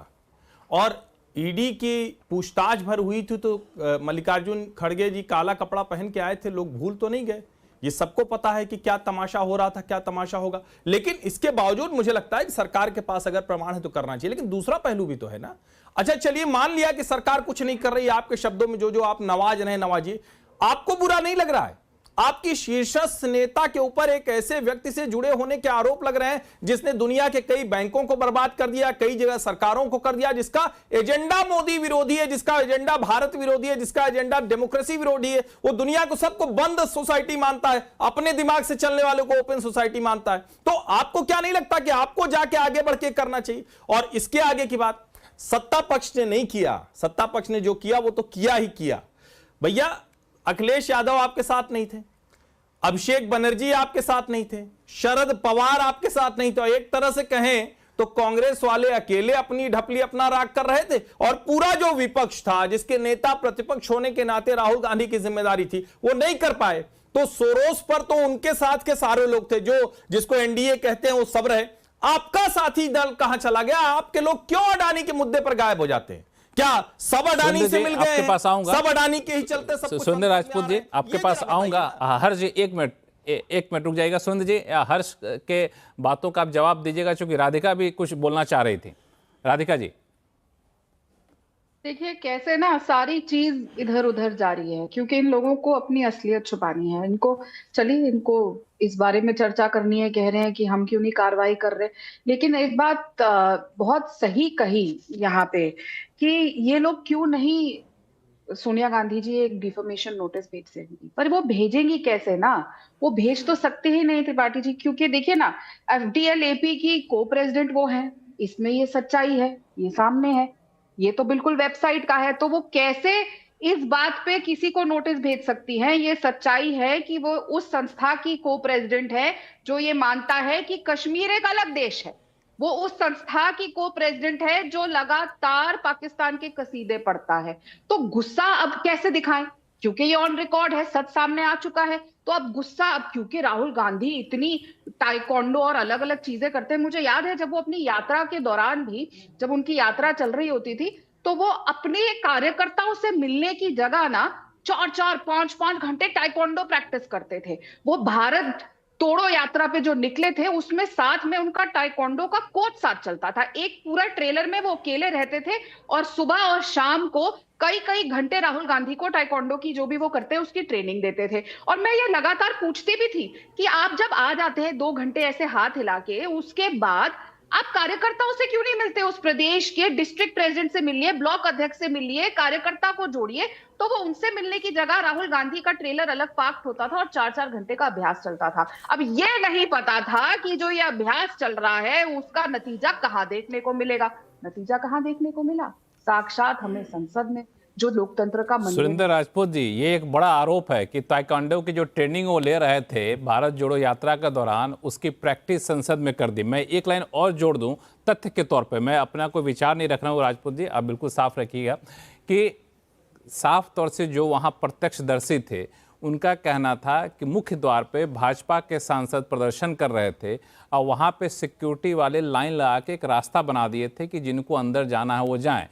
और ईडी की पूछताछ भर हुई थी तो मल्लिकार्जुन खड़गे जी काला कपड़ा पहन के आए थे, लोग भूल तो नहीं गए? ये सबको पता है कि क्या तमाशा हो रहा था, क्या तमाशा होगा। लेकिन इसके बावजूद मुझे लगता है कि सरकार के पास अगर प्रमाण है तो करना चाहिए। लेकिन दूसरा पहलू भी तो है ना। अच्छा, चलिए मान लिया कि सरकार कुछ नहीं कर रही, आपके शब्दों में जो आप नवाज रहे हैं, नवाजिए, आपको बुरा नहीं लग रहा है। आपकी शीर्षस्थ नेता के ऊपर एक ऐसे व्यक्ति से जुड़े होने के आरोप लग रहे हैं जिसने दुनिया के कई बैंकों को बर्बाद कर दिया, कई जगह सरकारों को कर दिया, जिसका एजेंडा मोदी विरोधी है, जिसका एजेंडा भारत विरोधी है, जिसका एजेंडा डेमोक्रेसी विरोधी है। वो दुनिया को सबको बंद सोसाइटी मानता है, अपने दिमाग से चलने वालों को ओपन सोसाइटी मानता है। तो आपको क्या नहीं लगता कि आपको जाके आगे बढ़ के करना चाहिए? और इसके आगे की बात सत्ता पक्ष ने नहीं किया, सत्ता पक्ष ने जो किया वो तो किया ही किया। भैया, अखिलेश यादव आपके साथ नहीं थे, अभिषेक बनर्जी आपके साथ नहीं थे, शरद पवार आपके साथ नहीं थे। एक तरह से कहें तो कांग्रेस वाले अकेले अपनी ढपली अपना राग कर रहे थे, और पूरा जो विपक्ष था, जिसके नेता प्रतिपक्ष होने के नाते राहुल गांधी की जिम्मेदारी थी, वो नहीं कर पाए। तो सोरोस पर तो उनके साथ के सारे लोग थे, जो जिसको एनडीए कहते हैं, वो सब रहे। आपका साथी दल कहां चला गया? आपके लोग क्यों अडानी के मुद्दे पर गायब हो जाते हैं? क्या सब अडानी से मिल गए? आपके पास आऊंगा, सब अडानी के ही चलते सब। सुरेंद्र राजपूत जी आपके पास आऊंगा। हर्ष जी एक मिनट रुक जाएगा। सुरेंद्र जी, हर्ष के बातों का आप जवाब दीजिएगा, क्योंकि राधिका भी कुछ बोलना चाह रही थी। राधिका जी, देखिए कैसे ना सारी चीज इधर उधर जा रही है, क्योंकि इन लोगों को अपनी असलियत छुपानी है। इनको इस बारे में चर्चा करनी है, कह रहे हैं कि हम क्यों नहीं कार्रवाई कर रहे। लेकिन एक बात बहुत सही कही यहाँ पे कि ये लोग क्यों नहीं सोनिया गांधी जी एक डिफॉर्मेशन नोटिस भेज देंगी, पर वो भेजेंगी कैसे ना, वो भेज तो सकते ही नहीं त्रिपाठी जी, क्योंकि देखिए ना एफडीएल एपी की को प्रेसिडेंट वो है, इसमें ये सच्चाई है, ये सामने है, ये तो बिल्कुल वेबसाइट का है, तो वो कैसे इस बात पे किसी को नोटिस भेज सकती हैं? ये सच्चाई है कि वो उस संस्था की को प्रेसिडेंट है जो ये मानता है कि कश्मीर एक अलग देश है, वो उस संस्था की को प्रेसिडेंट है जो लगातार पाकिस्तान के कसीदे पढ़ता है। तो गुस्सा अब कैसे दिखाएं, क्योंकि ये ऑन रिकॉर्ड है, सच सामने आ चुका है, तो अब गुस्सा, अब क्योंकि राहुल गांधी इतनी ताइक्वांडो और अलग अलग चीजें करते हैं, मुझे याद है जब वो अपनी यात्रा के दौरान भी, जब उनकी यात्रा चल रही होती थी, तो वो अपने कार्यकर्ताओं से मिलने की जगह ना 4-4, 5-5 घंटे ताइक्वांडो प्रैक्टिस करते थे। वो भारत तोड़ो यात्रा पे जो निकले थे उसमें साथ में उनका ताइक्वांडो का कोच साथ चलता था, एक पूरा ट्रेलर में वो अकेले रहते थे और सुबह और शाम को कई कई घंटे राहुल गांधी को ताइक्वांडो की जो भी वो करते हैं उसकी ट्रेनिंग देते थे। और मैं ये लगातार पूछती भी थी कि आप जब आ जाते हैं 2 घंटे ऐसे हाथ हिला के, उसके बाद आप कार्यकर्ताओं से क्यों नहीं मिलते? उस प्रदेश के डिस्ट्रिक्ट प्रेसिडेंट से मिलिए, ब्लॉक अध्यक्ष से मिलिए, कार्यकर्ता को जोड़िए। तो वो उनसे मिलने की जगह राहुल गांधी का ट्रेलर अलग पार्क होता था और 4-4 घंटे का अभ्यास चलता था। अब ये नहीं पता था कि जो ये अभ्यास चल रहा है उसका नतीजा कहां देखने को मिलेगा। नतीजा कहां देखने को मिला? साक्षात हमें संसद में, जो लोकतंत्र का मंदिर। सुरेंद्र राजपूत जी, ये एक बड़ा आरोप है कि ताइक्वांडो की जो ट्रेनिंग वो ले रहे थे भारत जोड़ो यात्रा के दौरान, उसकी प्रैक्टिस संसद में कर दी। मैं एक लाइन और जोड़ दूं तथ्य के तौर पे, मैं अपना कोई विचार नहीं रख रहा हूँ राजपूत जी, आप बिल्कुल साफ रखिएगा कि साफ तौर से जो वहाँ प्रत्यक्षदर्शी थे उनका कहना था कि मुख्य द्वार पे भाजपा के सांसद प्रदर्शन कर रहे थे और वहाँ पे सिक्योरिटी वाले लाइन लगा के एक रास्ता बना दिए थे कि जिनको अंदर जाना है वो जाएं,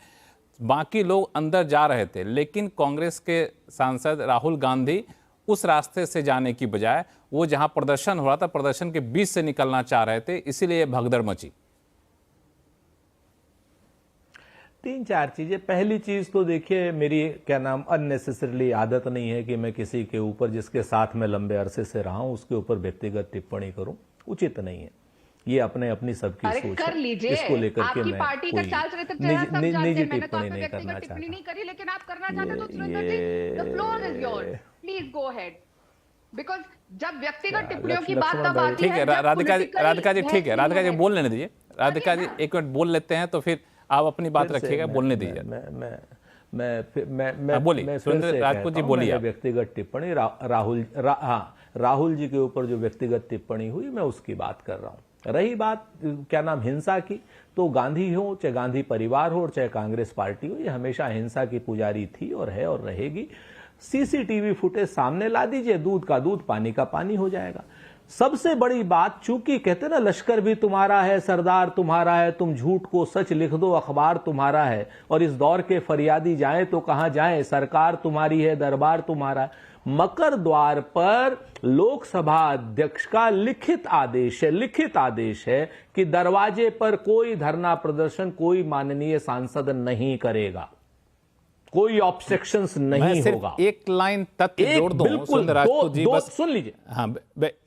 बाकी लोग अंदर जा रहे थे। लेकिन कांग्रेस के सांसद राहुल गांधी उस रास्ते से जाने की बजाय वो जहां प्रदर्शन हो रहा था, प्रदर्शन के बीच से निकलना चाह रहे थे, इसीलिए भगदड़ मची। 3-4 चीजें। पहली चीज तो देखिए, मेरी क्या नाम अननेसेसरली आदत नहीं है कि मैं किसी के ऊपर जिसके साथ मैं लंबे अरसे से रहा हूं उसके ऊपर व्यक्तिगत टिप्पणी करूं, उचित नहीं है। ये अपनी सबकी सोच है, इसको लेकर के मैं कोई निजी टिप्पणी नहीं करना चाहता। लेकिन आप करना चाहते तो Surendra ji, the floor is yours, please go ahead, because जब व्यक्तिगत टिप्पणियों की बात तब आती है। ठीक है राधिका जी, ठीक है राधिका जी, बोल लेने दीजिए। राधिका जी 1 मिनट बोल लेते हैं तो फिर आप अपनी बात रखिएगा, बोलने दीजिए। मैं बोलिए सुरेंद्र राजपूत जी, बोलिए। व्यक्तिगत टिप्पणी राहुल जी के ऊपर जो व्यक्तिगत टिप्पणी हुई, मैं उसकी बात कर रहा हूं। रही बात क्या नाम हिंसा की, तो गांधी हो चाहे गांधी परिवार हो और चाहे कांग्रेस पार्टी हो, ये हमेशा हिंसा की पुजारी थी और है और रहेगी। सीसीटीवी फुटेज सामने ला दीजिए, दूध का दूध पानी का पानी हो जाएगा। सबसे बड़ी बात, चूंकि कहते ना लश्कर भी तुम्हारा है, सरदार तुम्हारा है, तुम झूठ को सच लिख दो, अखबार तुम्हारा है, और इस दौर के फरियादी जाएं तो कहां जाएं, सरकार तुम्हारी है, दरबार तुम्हारा है। मकर द्वार पर लोकसभा अध्यक्ष का लिखित आदेश है कि दरवाजे पर कोई धरना प्रदर्शन कोई माननीय सांसद नहीं करेगा, कोई ऑब्जेक्शंस नहीं होगा। एक लाइन तथ्य जोड़ दूं सुरेंद्र राजपूत जी, बस सुन लीजिए। हाँ,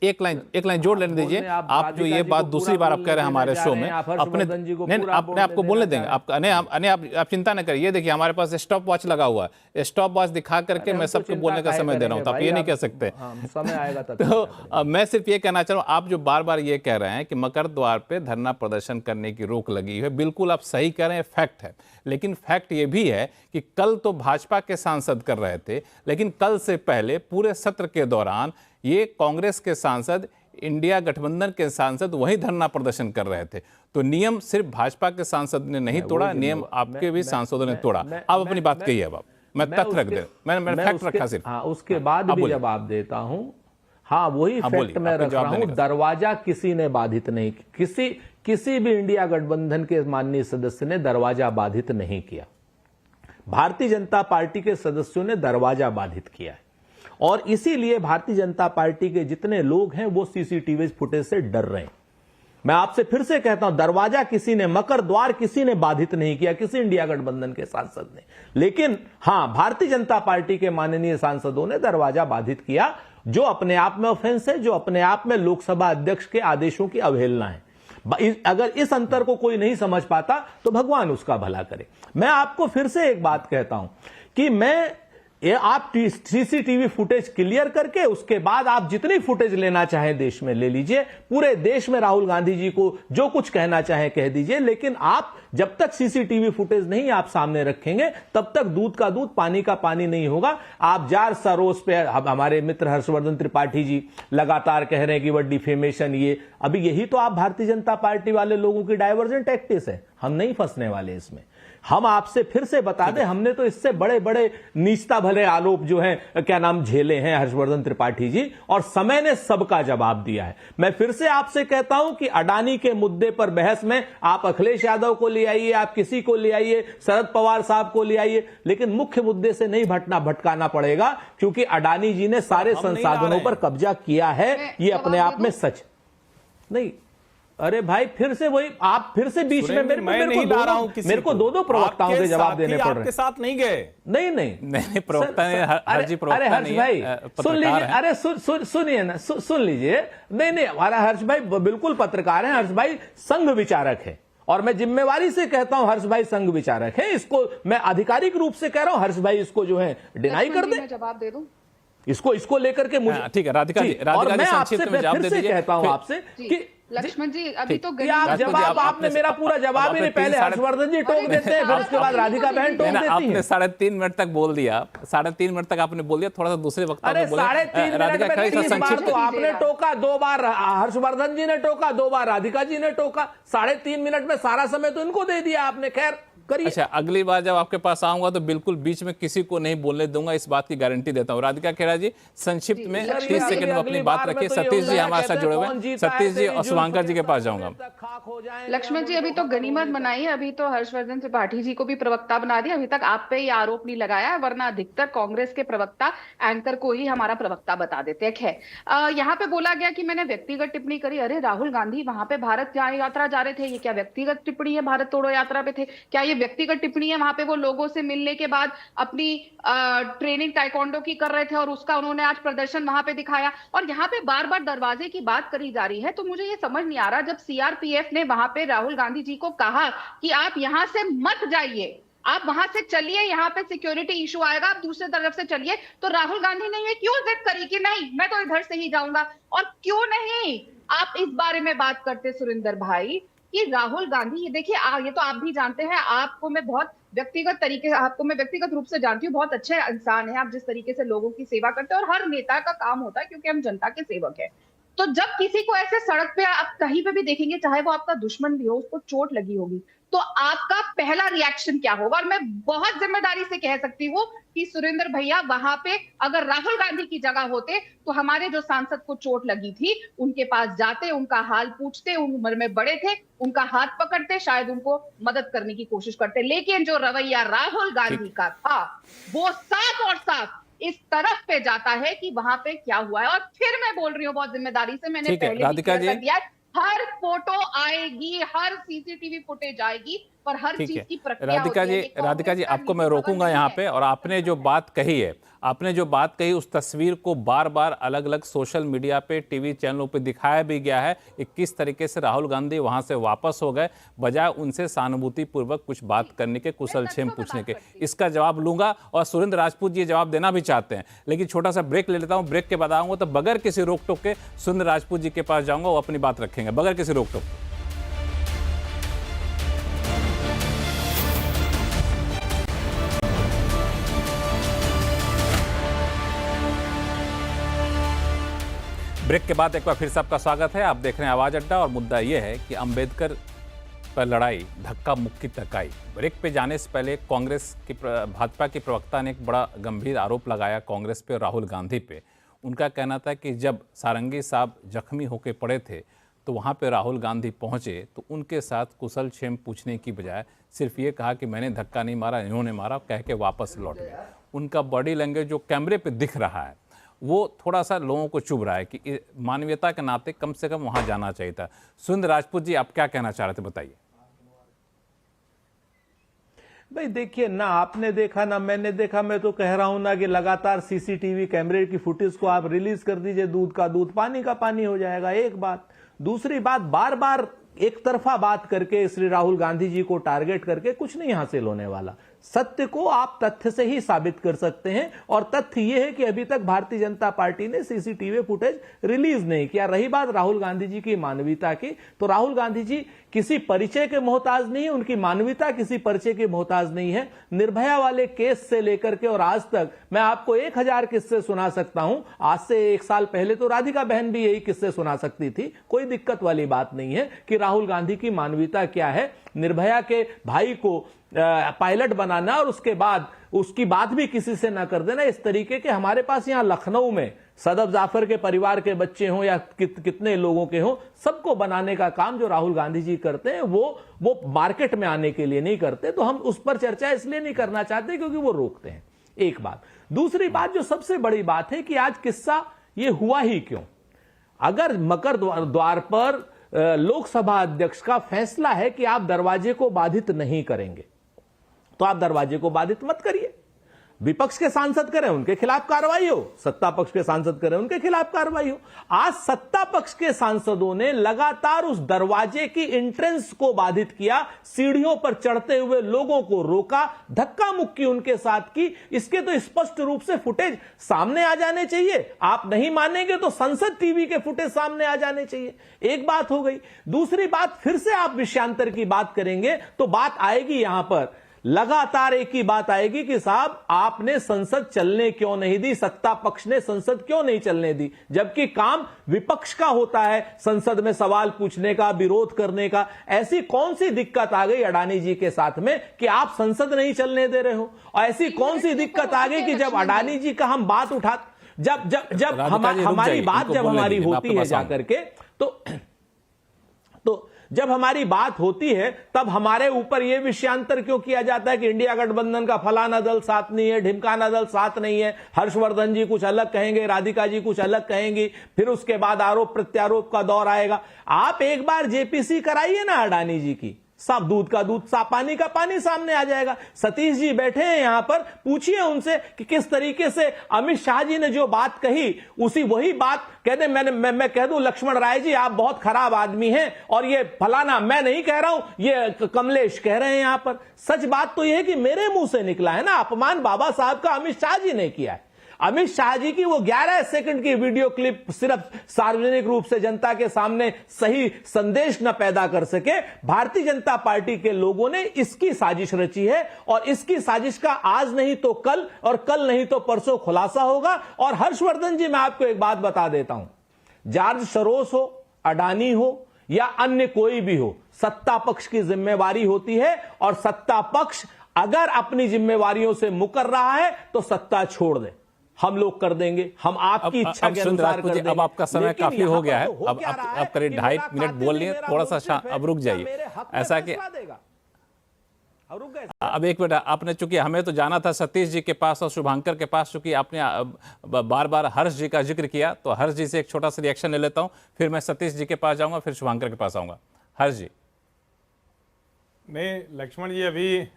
एक लाइन जोड़ लेने दीजिए। आप जो ये बात दूसरी बार आप कह रहे हैं हमारे शो में, अपने आपको बोलने देंगे, आप चिंता न करिए। देखिए हमारे पास स्टॉप वॉच लगा हुआ है, स्टॉप वॉच दिखा करके मैं सबको बोलने का समय दे रहा हूँ, तो आप ये नहीं कह सकते। समय आएगा तो मैं सिर्फ ये कहना चाह रहा हूँ, आप जो बार बार ये कह रहे हैं कि मकर द्वार पे धरना प्रदर्शन करने की रोक लगी है, बिल्कुल आप सही कह रहे हैं, फैक्ट है। लेकिन फैक्ट ये भी है कि कल तो भाजपा के सांसद कर रहे थे, लेकिन कल से पहले पूरे सत्र के दौरान ये कांग्रेस के सांसद, इंडिया गठबंधन के सांसद वही धरना प्रदर्शन कर रहे थे। तो नियम सिर्फ भाजपा के सांसद ने नहीं तोड़ा, नियम आपके भी सांसदों ने तोड़ा। आप अपनी बात कहिए। अब मैं तथ्य रख दे, मैंने फैक्ट रखा सिर्फ। उसके बाद भी जवाब देता हूं। हाँ, वही फैक्ट मैं रख रहा हूं। दरवाजा किसी ने बाधित नहीं, किसी भी इंडिया गठबंधन के माननीय सदस्य ने दरवाजा बाधित नहीं किया। भारतीय जनता पार्टी के सदस्यों ने दरवाजा बाधित किया है, और इसीलिए भारतीय जनता पार्टी के जितने लोग हैं वो सीसीटीवी फुटेज से डर रहे हैं। मैं आपसे फिर से कहता हूं, दरवाजा किसी ने, मकर द्वार किसी ने बाधित नहीं किया, किसी इंडिया गठबंधन के सांसद ने। लेकिन हां, भारतीय जनता पार्टी के माननीय सांसदों ने दरवाजा बाधित किया, जो अपने आप में ऑफेंस है, जो अपने आप में लोकसभा अध्यक्ष के आदेशों की अवहेलना है। अगर इस अंतर को कोई नहीं समझ पाता तो भगवान उसका भला करे। मैं आपको फिर से एक बात कहता हूं कि ये आप सीसीटीवी फुटेज क्लियर करके उसके बाद आप जितनी फुटेज लेना चाहें देश में ले लीजिए, पूरे देश में राहुल गांधी जी को जो कुछ कहना चाहें कह दीजिए, लेकिन आप जब तक सीसीटीवी फुटेज नहीं आप सामने रखेंगे तब तक दूध का दूध पानी का पानी नहीं होगा। आप जार सरोस पे हमारे मित्र हर्षवर्धन त्रिपाठी जी लगातार कह रहे हैं कि वह डिफेमेशन, ये अभी यही तो आप भारतीय जनता पार्टी वाले लोगों की डाइवर्जेंट टैक्टिक्स है। हम नहीं फंसने वाले इसमें। हम आपसे फिर से बता दें, हमने तो इससे बड़े बड़े नीचता भले आरोप जो हैं क्या नाम झेले हैं हर्षवर्धन त्रिपाठी जी, और समय ने सबका जवाब दिया है। मैं फिर से आपसे कहता हूं कि अडानी के मुद्दे पर बहस में आप अखिलेश यादव को ले आइए, आप किसी को ले आइए, शरद पवार साहब को ले आइए, लेकिन मुख्य मुद्दे से नहीं भटकाना पड़ेगा, क्योंकि अडानी जी ने सारे संसाधनों पर कब्जा किया है। ये अपने आप में सच नहीं। अरे भाई फिर से वही, आप फिर से बीच में मेरे को दो प्रवक्ताओं के जवाब देने पड़ रहे हैं। आपके साथ नहीं गए? नहीं प्रवक्ता ने हर्ष भाई सुन लीजिए, अरे सुनिए ना, सुन लीजिए। नहीं हमारा हर्ष भाई बिल्कुल पत्रकार है, हर्ष भाई संघ विचारक है, और मैं जिम्मेवारी से कहता हूं हर्ष भाई संघ विचारक है। इसको मैं आधिकारिक रूप से कह रहा हूं, हर्ष भाई इसको जो है डिनाई कर दे। जवाब दे दूं इसको लेकर के मुझे ठीक है राधिका जी, और मैं आपसे फिर से कहता हूं आपसे कि लक्ष्मण जी अभी तो जवाब आपने मेरा पूरा जवाब ही नहीं, पहले हर्षवर्धन जी टोक देते हैं, फिर उसके बाद राधिका बहन टोक देती हैं। आपने 3.5 मिनट तक बोल दिया, 3.5 मिनट तक आपने बोल दिया, थोड़ा सा दूसरे वक्ता अरे 3.5 मिनट में 3 बार तो आपने टोका, 2 बार हर्षवर्धन जी ने टोका, 2 बार राधिका जी ने टोका, 3.5 मिनट में सारा समय तो इनको दे दिया आपने। खैर करिए। अच्छा, अगली बार जब आपके पास आऊंगा तो बिल्कुल बीच में किसी को नहीं बोलने दूंगा, इस बात की गारंटी देता हूं। राधिका खेड़ा जी संक्षिप्त में 30 सेकंड में अपनी बात रखिए। सतीश जी हमारे साथ जुड़े हुए, सतीश जी और शुभांकर जी के पास जाऊंगा। लक्ष्मण जी अभी तो गनीमत बनाई, अभी तो हर्षवर्धन त्रिपाठी जी को भी प्रवक्ता बना दिया, अभी तक आप पे ये आरोप नहीं लगाया है, वरना अधिकतर कांग्रेस के प्रवक्ता एंकर को ही हमारा प्रवक्ता बता देते हैं। यहाँ पे बोला गया कि मैंने व्यक्तिगत टिप्पणी करी। अरे राहुल गांधी वहां पे भारत यात्रा जा रहे थे, ये क्या व्यक्तिगत टिप्पणी है? भारत तोड़ो यात्रा पे थे, क्या ये व्यक्तिगत टिप्पणी है? वहां पे वो लोगों से मिलने के बाद अपनी ट्रेनिंग टाइकोंडो की कर रहे थे और उसका उन्होंने आज प्रदर्शन वहां पे दिखाया, और यहाँ पे बार बार दरवाजे की बात करी जा रही है। तो मुझे ये समझ नहीं आ रहा, जब सीआरपीएफ ने वहां पे राहुल गांधी जी को कहा कि आप यहां से मत जाइए, आप वहां से चलिए, यहाँ पे सिक्योरिटी इशू आएगा, आप दूसरी तरफ से चलिए, तो राहुल गांधी ने ये क्यों जिद करी कि नहीं मैं तो इधर से ही जाऊंगा? और क्यों नहीं आप इस बारे में बात करते सुरेंद्र भाई कि राहुल गांधी, ये देखिए ये तो आप भी जानते हैं, आपको मैं बहुत व्यक्तिगत रूप से जानती हूँ, बहुत अच्छे इंसान है आप, जिस तरीके से लोगों की सेवा करते हैं, और हर नेता का काम होता है क्योंकि हम जनता के सेवक हैं। तो जब किसी को ऐसे सड़क पे आप कहीं पे भी देखेंगे, चाहे वो आपका दुश्मन भी हो, उसको चोट लगी होगी, तो आपका पहला रिएक्शन क्या होगा? और मैं बहुत जिम्मेदारी से कह सकती हूँ कि सुरेंद्र भैया वहां पे अगर राहुल गांधी की जगह होते तो हमारे जो सांसद को चोट लगी थी उनके पास जाते, उनका हाल पूछते, उम्र में बड़े थे, उनका हाथ पकड़ते, शायद उनको मदद करने की कोशिश करते। लेकिन जो रवैया राहुल गांधी का था वो साफ और साफ इस तरफ पे जाता है कि वहां पे क्या हुआ है। और फिर मैं बोल रही हूँ बहुत जिम्मेदारी से, मैंने पहले भी क्लियर कर दिया, हर फोटो आएगी, हर सीसीटीवी फुटेज आएगी, पर हर चीज की प्रक्रिया राधिका जी आपको मैं रोकूंगा यहाँ पे। और आपने जो बात कही है, उस तस्वीर को बार बार अलग अलग सोशल मीडिया पे, टीवी चैनलों पे दिखाया भी गया है कि किस तरीके से राहुल गांधी वहां से वापस हो गए, बजाय उनसे सहानुभूति पूर्वक कुछ बात करने के, कुशलक्षेम पूछने के। इसका जवाब लूंगा और सुरेंद्र राजपूत जी ये जवाब देना भी चाहते हैं, लेकिन छोटा सा ब्रेक ले लेता हूं। ब्रेक के बाद आऊंगा तो बगैर किसी रोक टोक के सुरेंद्र राजपूत जी के पास जाऊंगा, वो अपनी बात रखेंगे बगैर किसी रोक टोक के। ब्रेक के बाद एक बार फिर से आपका स्वागत है। आप देख रहे हैं आवाज अड्डा, और मुद्दा यह है कि अंबेडकर पर लड़ाई, धक्का मुक्की तक आई। ब्रेक पे जाने से पहले भाजपा की प्रवक्ता ने एक बड़ा गंभीर आरोप लगाया कांग्रेस पे और राहुल गांधी पे। उनका कहना था कि जब सारंगी साहब जख्मी होकर पड़े थे तो वहाँ पे राहुल गांधी पहुँचे तो उनके साथ कुशल क्षेम पूछने की बजाय सिर्फ ये कहा कि मैंने धक्का नहीं मारा, इन्होंने मारा, कह के वापस लौट गए। उनका बॉडी लैंग्वेज जो कैमरे पे दिख रहा है वो थोड़ा सा लोगों को चुभ रहा है कि मानवीयता के नाते कम से कम वहां जाना चाहिए था। सुरेंद्र राजपूत जी आप क्या कहना चाह रहे थे, बताइए। भाई देखिए, ना आपने देखा ना मैंने देखा, मैं तो कह रहा हूं ना कि लगातार सीसीटीवी कैमरे की फुटेज को आप रिलीज कर दीजिए, दूध का दूध पानी का पानी हो जाएगा। एक बात, दूसरी बात, बार बार एक तरफा बात करके श्री राहुल गांधी जी को टारगेट करके कुछ नहीं हासिल होने वाला। सत्य को आप तथ्य से ही साबित कर सकते हैं, और तथ्य यह है कि अभी तक भारतीय जनता पार्टी ने सीसीटीवी फुटेज रिलीज नहीं किया। रही बात राहुल गांधी जी की मानवीयता की, तो राहुल गांधी जी किसी परिचय के मोहताज नहीं है, उनकी मानवीयता किसी परिचय के मोहताज नहीं है। निर्भया वाले केस से लेकर के और आज तक मैं आपको 1000 किस्से सुना सकता हूं। आज से 1 साल पहले तो राधिका बहन भी यही किस्से सुना सकती थी, कोई दिक्कत वाली बात नहीं है कि राहुल गांधी की मानवीयता क्या है। निर्भया के भाई को पायलट बनाना और उसके बाद उसकी बात भी किसी से ना कर देना, इस तरीके के हमारे पास यहां लखनऊ में सदफ जाफर के परिवार के बच्चे हों या कितने लोगों के हों, सबको बनाने का काम जो राहुल गांधी जी करते हैं वो मार्केट में आने के लिए नहीं करते। तो हम उस पर चर्चा इसलिए नहीं करना चाहते क्योंकि वो रोकते हैं, एक बात। दूसरी बात जो सबसे बड़ी बात है कि आज किस्सा ये हुआ ही क्यों। अगर मकर द्वार पर लोकसभा अध्यक्ष का फैसला है कि आप दरवाजे को बाधित नहीं करेंगे, तो आप दरवाजे को बाधित मत करिए। विपक्ष के सांसद करें, उनके खिलाफ कार्रवाई हो, सत्ता पक्ष के सांसद करें, उनके खिलाफ कार्रवाई हो। आज सत्ता पक्ष के सांसदों ने लगातार उस दरवाजे की एंट्रेंस को बाधित किया, सीढ़ियों पर चढ़ते हुए लोगों को रोका, धक्का मुक्की उनके साथ की। इसके तो स्पष्ट रूप से फुटेज सामने आ जाने चाहिए। आप नहीं मानेंगे तो संसद टीवी के फुटेज सामने आ जाने चाहिए। एक बात हो गई। दूसरी बात, फिर से आप विषयांतर की बात करेंगे तो बात आएगी यहां पर, लगातार एक ही बात आएगी कि साहब आपने संसद चलने क्यों नहीं दी, सत्ता पक्ष ने संसद क्यों नहीं चलने दी, जबकि काम विपक्ष का होता है संसद में सवाल पूछने का, विरोध करने का। ऐसी कौन सी दिक्कत आ गई अडानी जी के साथ में कि आप संसद नहीं चलने दे रहे हो? और ऐसी कौन सी दिक्कत आ गई कि जब अडानी जी का हम बात उठा, जब हमारी बात जब हमारी होती है जाकर के, तो जब हमारी बात होती है तब हमारे ऊपर यह विषयांतर क्यों किया जाता है कि इंडिया गठबंधन का फलाना दल साथ नहीं है, ढिमकाना दल साथ नहीं है, हर्षवर्धन जी कुछ अलग कहेंगे, राधिका जी कुछ अलग कहेंगी, फिर उसके बाद आरोप प्रत्यारोप का दौर आएगा। आप एक बार जेपीसी कराइए ना अडानी जी की, सब दूध का दूध, साफ पानी का पानी सामने आ जाएगा। सतीश जी बैठे हैं यहां पर, पूछिए उनसे कि किस तरीके से अमित शाह जी ने जो बात कही वही बात कहते मैं कह दूं लक्ष्मण राय जी आप बहुत खराब आदमी हैं और ये फलाना, मैं नहीं कह रहा हूं, ये कमलेश कह रहे हैं यहां पर। सच बात तो यह है कि मेरे मुंह से निकला है ना, अपमान बाबा साहब का अमित शाह जी ने किया है। अमित शाह जी की वो 11 सेकंड की वीडियो क्लिप सिर्फ सार्वजनिक रूप से जनता के सामने सही संदेश न पैदा कर सके, भारतीय जनता पार्टी के लोगों ने इसकी साजिश रची है और इसकी साजिश का आज नहीं तो कल और कल नहीं तो परसों खुलासा होगा। और हर्षवर्धन जी, मैं आपको एक बात बता देता हूं, जॉर्ज सोरोस हो, अडानी हो या अन्य कोई भी हो, सत्ता पक्ष की जिम्मेवारी होती है और सत्ता पक्ष अगर अपनी जिम्मेवारियों से मुकर रहा है तो सत्ता छोड़ दे, हम लोग कर देंगे, हम आपकी इच्छा के अनुसार कर देंगे। अब आपका समय काफी हो गया है, अब आप करीब 2.5 मिनट बोल लिए, थोड़ा सा अब रुक जाइए। ऐसा कि अब एक मिनट, आपने चूंकि हमें तो जाना था सतीश जी के पास और शुभांकर के पास, चूंकि आपने बार बार हर्ष जी का जिक्र किया तो हर्ष जी से एक छोटा सा रिएक्शन ले लेता हूं, फिर मैं सतीश जी के पास जाऊंगा, फिर शुभांकर के पास आऊंगा। हर्ष जी। नहीं लक्ष्मण जी,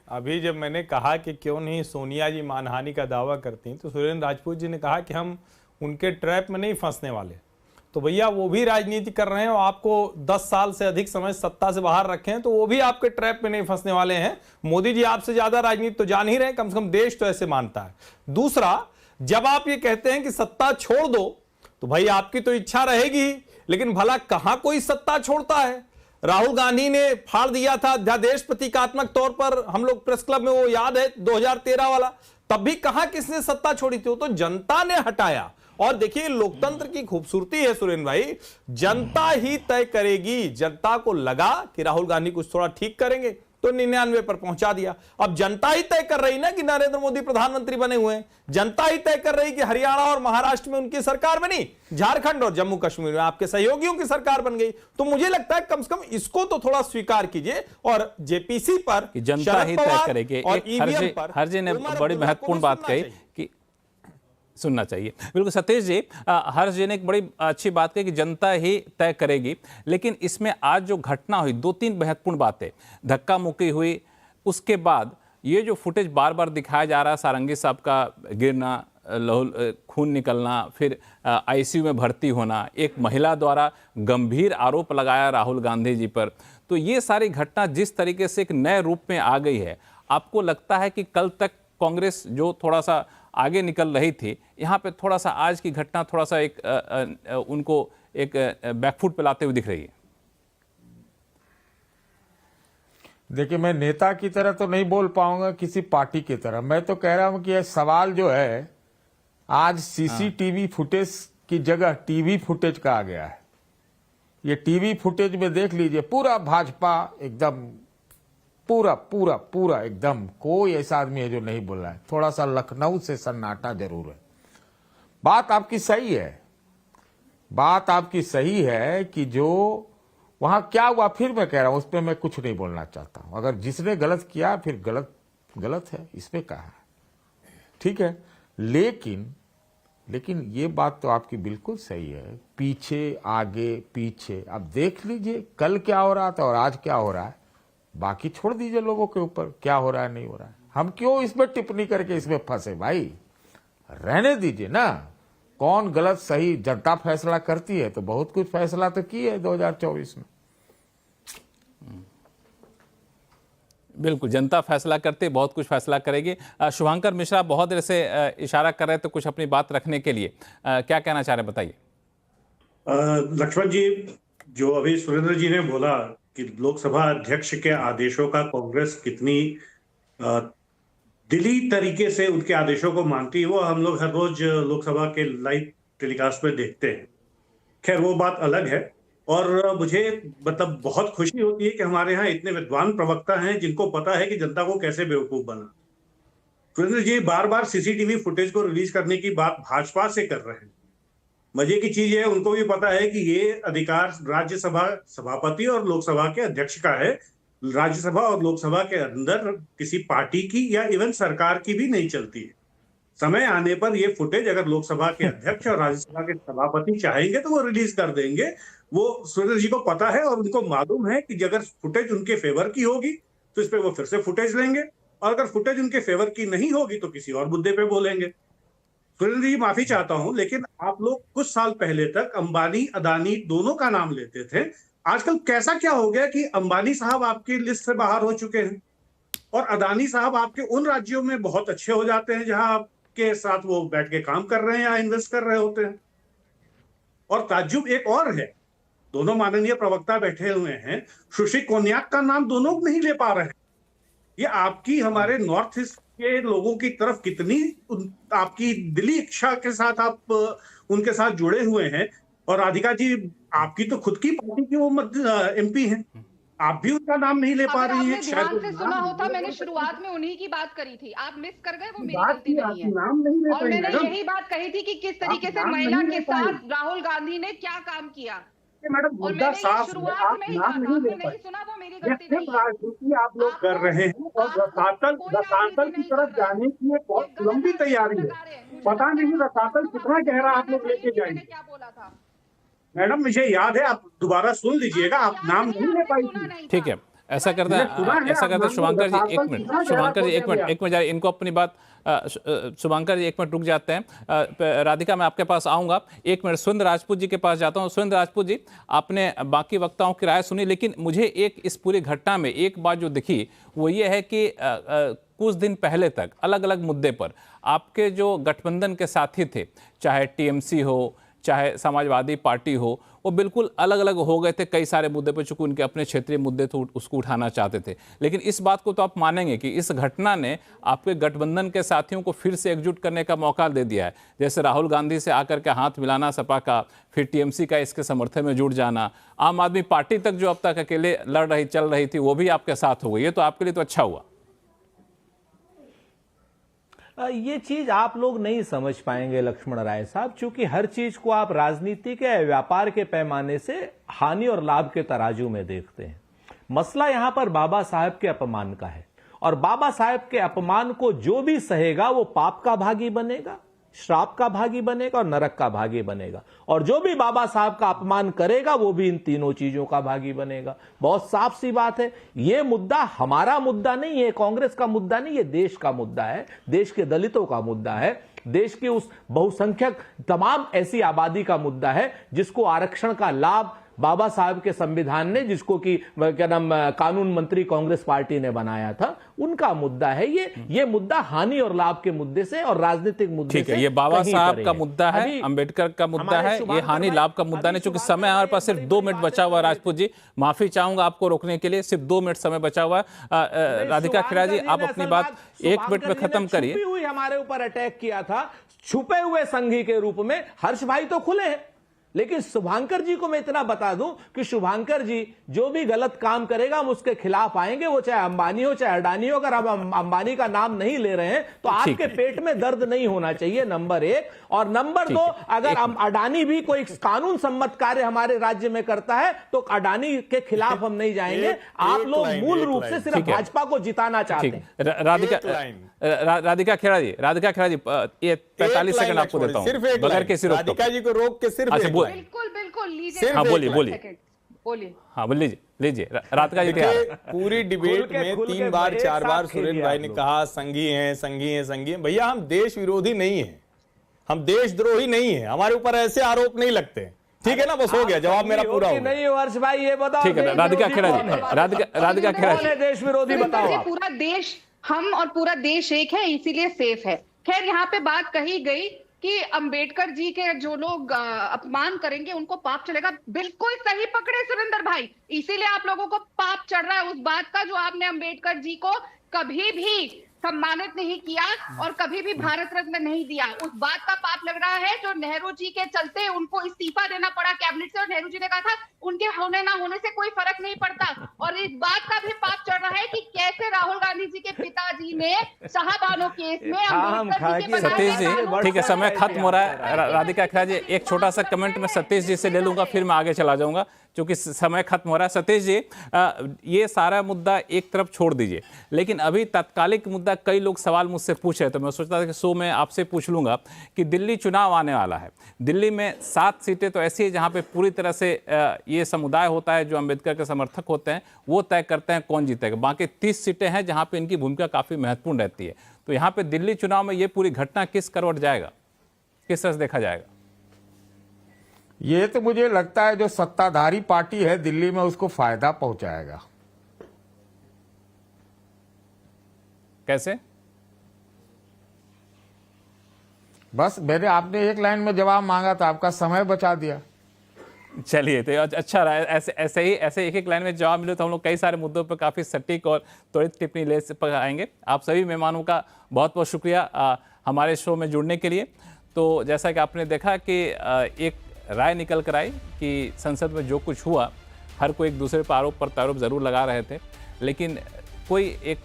अभी जब मैंने कहा कि क्यों नहीं सोनिया जी मानहानि का दावा करती तो सुरेंद्र राजपूत जी ने कहा कि हम उनके ट्रैप में नहीं फंसने वाले। तो भैया वो भी राजनीति कर रहे हैं और आपको 10 साल से अधिक समय सत्ता से बाहर रखे हैं, तो वो भी आपके ट्रैप में नहीं फंसने वाले हैं। मोदी जी आपसे ज्यादा राजनीति तो जान ही रहे, कम से कम देश तो ऐसे मानता है। दूसरा, जब आप ये कहते हैं कि सत्ता छोड़ दो तो भाई आपकी तो इच्छा रहेगी, लेकिन भला कहां कोई सत्ता छोड़ता है? राहुल गांधी ने फाड़ दिया था अध्यादेश प्रतीकात्मक तौर पर, हम लोग प्रेस क्लब में, वो याद है 2013 वाला, तब भी कहां किसने सत्ता छोड़ी थी? वो तो जनता ने हटाया। और देखिए लोकतंत्र की खूबसूरती है सुरेंद्र भाई, जनता ही तय करेगी। जनता को लगा कि राहुल गांधी कुछ थोड़ा ठीक करेंगे तो 99 पर पहुंचा दिया। अब जनता ही तय कर रही ना कि नरेंद्र मोदी प्रधानमंत्री बने हुए हैं, जनता ही तय कर रही कि हरियाणा और महाराष्ट्र में उनकी सरकार बनी, झारखंड और जम्मू कश्मीर में आपके सहयोगियों की सरकार बन गई। तो मुझे लगता है कम से कम इसको तो थोड़ा स्वीकार कीजिए। और जेपीसी पर जनता ही तय करेगी। हर जी ने बड़ी महत्वपूर्ण बात कही कि सुनना चाहिए। बिल्कुल सतीश जी, हर्ष जी ने एक बड़ी अच्छी बात कही कि जनता ही तय करेगी, लेकिन इसमें आज जो घटना हुई, 2-3 महत्वपूर्ण बातें, धक्का मुक्की हुई, उसके बाद ये जो फुटेज बार बार दिखाया जा रहा है, सारंगी साहब का गिरना, खून निकलना, फिर आईसीयू में भर्ती होना, एक महिला द्वारा गंभीर आरोप लगाया राहुल गांधी जी पर, तो ये सारी घटना जिस तरीके से एक नए रूप में आ गई है, आपको लगता है कि कल तक कांग्रेस जो थोड़ा सा आगे निकल रही थी, यहाँ पे थोड़ा सा आज की घटना थोड़ा सा उनको एक बैकफुट पे लाते हुए दिख रही है? देखिए, मैं नेता की तरह तो नहीं बोल पाऊंगा, किसी पार्टी की तरह। मैं तो कह रहा हूं कि यह सवाल जो है आज सीसीटीवी फुटेज की जगह टीवी फुटेज का आ गया है। ये टीवी फुटेज में देख लीजिए, पूरा भाजपा एकदम पूरा पूरा पूरा एकदम, कोई ऐसा आदमी है जो नहीं बोल रहा है। थोड़ा सा लखनऊ से सन्नाटा जरूर है। बात आपकी सही है, बात आपकी सही है कि जो वहां क्या हुआ, फिर मैं कह रहा हूं उस पर मैं कुछ नहीं बोलना चाहता हूं। अगर जिसने गलत किया फिर गलत है, इसमें कहा है, ठीक है। लेकिन ये बात तो आपकी बिल्कुल सही है, पीछे आगे पीछे। अब देख लीजिए कल क्या हो रहा था और आज क्या हो रहा है, बाकी छोड़ दीजिए लोगों के ऊपर क्या हो रहा है नहीं हो रहा है। हम क्यों इसमें टिप्पणी करके इसमें फंसे भाई, रहने दीजिए ना। कौन गलत सही जनता फैसला करती है, तो बहुत कुछ फैसला तो की है 2024 में। बिल्कुल, जनता फैसला करते, बहुत कुछ फैसला करेगी। शुभंकर मिश्रा बहुत देर से इशारा कर रहे थे कुछ अपनी बात रखने के लिए, क्या कहना चाह रहे हैं बताइए। लक्ष्मण जी, जो अभी सुरेंद्र जी ने बोला कि लोकसभा अध्यक्ष के आदेशों का कांग्रेस कितनी दिली तरीके से उनके आदेशों को मानती है, वो हम लोग हर रोज लोकसभा के लाइव टेलीकास्ट में देखते हैं। खैर वो बात अलग है, और मुझे मतलब बहुत खुशी होती है कि हमारे यहाँ इतने विद्वान प्रवक्ता हैं जिनको पता है कि जनता को कैसे बेवकूफ बना। सुरेंद्र जी बार बार सीसीटीवी फुटेज को रिलीज करने की बात भाजपा से कर रहे हैं। मजे की चीज है, उनको भी पता है कि ये अधिकार राज्यसभा सभापति और लोकसभा के अध्यक्ष का है। राज्यसभा और लोकसभा के अंदर किसी पार्टी की या इवन सरकार की भी नहीं चलती है। समय आने पर ये फुटेज अगर लोकसभा के अध्यक्ष और राज्यसभा के सभापति चाहेंगे तो वो रिलीज कर देंगे। वो सुरेंद्र जी को पता है और उनको मालूम है कि अगर फुटेज उनके फेवर की होगी तो इस पे वो फिर से फुटेज लेंगे, और अगर फुटेज उनके फेवर की नहीं होगी तो किसी और मुद्दे पे बोलेंगे। सुरेंद्र जी माफी चाहता हूं, लेकिन आप लोग कुछ साल पहले तक अंबानी अदानी दोनों का नाम लेते थे। आजकल कैसा क्या हो गया कि अंबानी साहब आपकी लिस्ट से बाहर हो चुके हैं और अदानी साहब आपके उन राज्यों में बहुत अच्छे हो जाते हैं जहां आपके साथ वो बैठ के काम कर रहे हैं या इन्वेस्ट कर रहे होते हैं। और ताज्जुब एक और है, दोनों माननीय प्रवक्ता बैठे हुए हैं, सुश्री कोन्याक का नाम दोनों नहीं ले पा रहे हैं। ये आपकी हमारे नॉर्थ ईस्ट के लोगों की तरफ कितनी आपकी दिली इच्छा के साथ आप उनके साथ जुड़े हुए हैं। और राधिका जी, आपकी तो खुद की पार्टी की वो एमपी हैं, आप भी उनका नाम नहीं ले पा रही हैं। शायद से सुना होता, मैंने शुरुआत में उन्हीं की बात करी थी, आप मिस कर गए, वो मेरी गलती नहीं है। और मैंने यही बात कही थी कि किस तरीके से महिला के साथ राहुल गांधी ने क्या काम किया। मैडम मुद्दा साफ है, आप नाम नहीं ले पाए। राजनीति आप लोग कर रहे हैं और रसातल की तरफ जाने की एक बहुत लंबी तैयारी है। पता नहीं रसातल कितना गहरा आप लोग लेके जाएंगे। क्या बोला था मैडम, मुझे याद है, आप दोबारा सुन लीजिएगा, आप नाम नहीं ले पाई थी। ठीक है, ऐसा करते शुभंकर जी, एक मिनट, शुभंकर जी एक मिनट इनको अपनी बात, शुभंकर जी एक मिनट रुक जाते हैं। राधिका मैं आपके पास आऊंगा, एक मिनट सुरेंद्र राजपूत जी के पास जाता हूं। सुरेंद्र राजपूत जी, आपने बाकी वक्ताओं की राय सुनी, लेकिन मुझे एक इस पूरी घटना में एक बात जो दिखी वो ये है कि कुछ दिन पहले तक अलग अलग मुद्दे पर आपके जो गठबंधन के साथी थे, चाहे टीएमसी हो चाहे समाजवादी पार्टी हो, वो बिल्कुल अलग अलग हो गए थे कई सारे मुद्दे पर, चूंकि उनके अपने क्षेत्रीय मुद्दे थे उसको उठाना चाहते थे। लेकिन इस बात को तो आप मानेंगे कि इस घटना ने आपके गठबंधन के साथियों को फिर से एकजुट करने का मौका दे दिया है। जैसे राहुल गांधी से आकर के हाथ मिलाना सपा का, फिर टीएमसी का इसके समर्थन में जुट जाना, आम आदमी पार्टी तक जो अब तक अकेले चल रही थी वो भी आपके साथ हो गई। ये तो आपके लिए तो अच्छा हुआ। ये चीज आप लोग नहीं समझ पाएंगे लक्ष्मण राय साहब, क्योंकि हर चीज को आप राजनीति के व्यापार के पैमाने से हानि और लाभ के तराजू में देखते हैं। मसला यहां पर बाबा साहब के अपमान का है, और बाबा साहब के अपमान को जो भी सहेगा वो पाप का भागी बनेगा, श्राप का भागी बनेगा और नरक का भागी बनेगा। और जो भी बाबा साहब का अपमान करेगा वो भी इन तीनों चीजों का भागी बनेगा। बहुत साफ सी बात है, ये मुद्दा हमारा मुद्दा नहीं है, कांग्रेस का मुद्दा नहीं, ये देश का मुद्दा है, देश के दलितों का मुद्दा है, देश की उस बहुसंख्यक तमाम ऐसी आबादी का मुद्दा है जिसको आरक्षण का लाभ बाबा साहब के संविधान ने, जिसको कि क्या नाम कानून मंत्री कांग्रेस पार्टी ने बनाया था, उनका मुद्दा है ये मुद्दा हानि और लाभ के मुद्दे से और राजनीतिक मुद्दे ठीक है, से ये बाबा कहीं साहब परे का है। मुद्दा है, अभी अंबेडकर का मुद्दा है, ये शुभांकर हानि भाई- लाभ का मुद्दा नहीं। चूंकि समय हमारे पास सिर्फ 2 मिनट बचा हुआ है, राजपूत जी माफी चाहूंगा आपको रोकने के लिए, सिर्फ 2 मिनट समय बचा हुआ है। राधिका खेड़ा जी, आप अपनी बात 1 मिनट में खत्म करिए। छुपी हुई हमारे ऊपर अटैक किया था छुपे हुए संघी के रूप में। हर्ष भाई तो खुले हैं, लेकिन शुभांकर जी को मैं इतना बता दूं कि शुभांकर जी जो भी गलत काम करेगा हम उसके खिलाफ आएंगे, वो चाहे अंबानी हो चाहे अडानी हो। अगर हम अंबानी का नाम नहीं ले रहे हैं तो आपके पेट में दर्द नहीं होना चाहिए, नंबर 1। और नंबर 2, अगर अडानी भी कोई कानून सम्मत कार्य हमारे राज्य में करता है तो अडानी के खिलाफ हम नहीं जाएंगे। आप लोग मूल रूप से सिर्फ भाजपा को जिताना चाहते हैं। राधिका खेड़ा जी, ये 45 सेकंड आपको देता हूं, सिर्फ एक बगैर लाइन। किसी रोक राधिका जी को रोक के सिर्फ एक लाइन। बिल्कुल बिल्कुल लीजिए। हाँ, बोलिए। बोलिए। हाँ, लीजिए राधिका जी देखिए, तैयार। पूरी डिबेट में 3 बार 4 बार सुरेंद्र भाई ने कहा संघी हैं। भैया हम देश विरोधी नहीं है, हम देशद्रोही नहीं है, हमारे ऊपर ऐसे आरोप नहीं लगते। ठीक है ना, बस हो गया, जवाब मेरा पूरा हो गया। नहीं हर्ष भाई, ये बताओ। ठीक है, राधिका खेड़ा जी, राधिका खेड़ा जी, देश विरोधी बताओ आप। पूरा देश, हम और पूरा देश एक है, इसीलिए सेफ है। खैर, यहाँ पे बात कही गई कि अंबेडकर जी के जो लोग अपमान करेंगे उनको पाप चढ़ेगा। बिल्कुल सही पकड़े सुरेंद्र भाई, इसीलिए आप लोगों को पाप चढ़ रहा है उस बात का जो आपने अंबेडकर जी को कभी भी सम्मानित नहीं किया और कभी भी भारत रत्न नहीं दिया। उस बात का पाप लग रहा है जो नेहरू जी के चलते उनको इस्तीफा देना पड़ा कैबिनेट से, और नेहरू जी ने कहा था उनके होने ना होने से कोई फर्क नहीं पड़ता। और इस बात का भी पाप चढ़ रहा है कि कैसे राहुल गांधी जी के पिताजी ने शाहबानो केस में अंबेडकर जी के बनाए सतीश जी, कानून- ठीक है, समय खत्म हो रहा है। राधिका खेड़ा जी, एक छोटा सा कमेंट मैं सतीश जी से ले लूंगा, फिर मैं आगे चला जाऊंगा क्योंकि समय खत्म हो रहा है। सतीश जी, ये सारा मुद्दा एक तरफ छोड़ दीजिए, लेकिन अभी तात्कालिक मुद्दा कई लोग सवाल मुझसे पूछ रहे, तो मैं सोचता था कि शो में आपसे पूछ लूंगा कि दिल्ली चुनाव आने वाला है। दिल्ली में 7 सीटें तो ऐसी है जहां पे पूरी तरह से ये समुदाय होता है जो अंबेडकर के समर्थक होते हैं, वो तय करते हैं कौन जीतेगा। बाकी 30 सीटें हैं जहां पे इनकी भूमिका काफी महत्वपूर्ण रहती है। तो यहाँ पे दिल्ली चुनाव में ये पूरी घटना किस करवट जाएगा, किस तरह से देखा जाएगा? ये तो मुझे लगता है जो सत्ताधारी पार्टी है दिल्ली में उसको फायदा पहुंचाएगा। कैसे? बस मैंने आपने एक लाइन में जवाब मांगा था, आपका समय बचा दिया। चलिए, तो अच्छा रहा, ऐसे एक लाइन में जवाब मिले तो हम लोग कई सारे मुद्दों पर काफ़ी सटीक और त्वरित टिप्पणी ले पाएंगे। आप सभी मेहमानों का बहुत बहुत शुक्रिया हमारे शो में जुड़ने के लिए। तो जैसा कि आपने देखा कि एक राय निकल कर आई कि संसद में जो कुछ हुआ, हर कोई एक दूसरे पर आरोप प्रत्यारोप ज़रूर लगा रहे थे, लेकिन कोई एक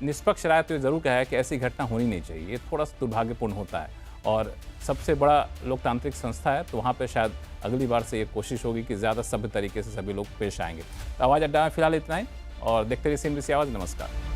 निष्पक्ष राय तो ज़रूर कहा है कि ऐसी घटना होनी नहीं चाहिए। ये थोड़ा सा दुर्भाग्यपूर्ण होता है और सबसे बड़ा लोकतांत्रिक संस्था है, तो वहाँ पे शायद अगली बार से ये कोशिश होगी कि ज़्यादा सभ्य तरीके से सभी लोग पेश आएंगे। तो आवाज़ अड्डा में फिलहाल इतना ही, और देखते रहिए CNBC आवाज़। नमस्कार।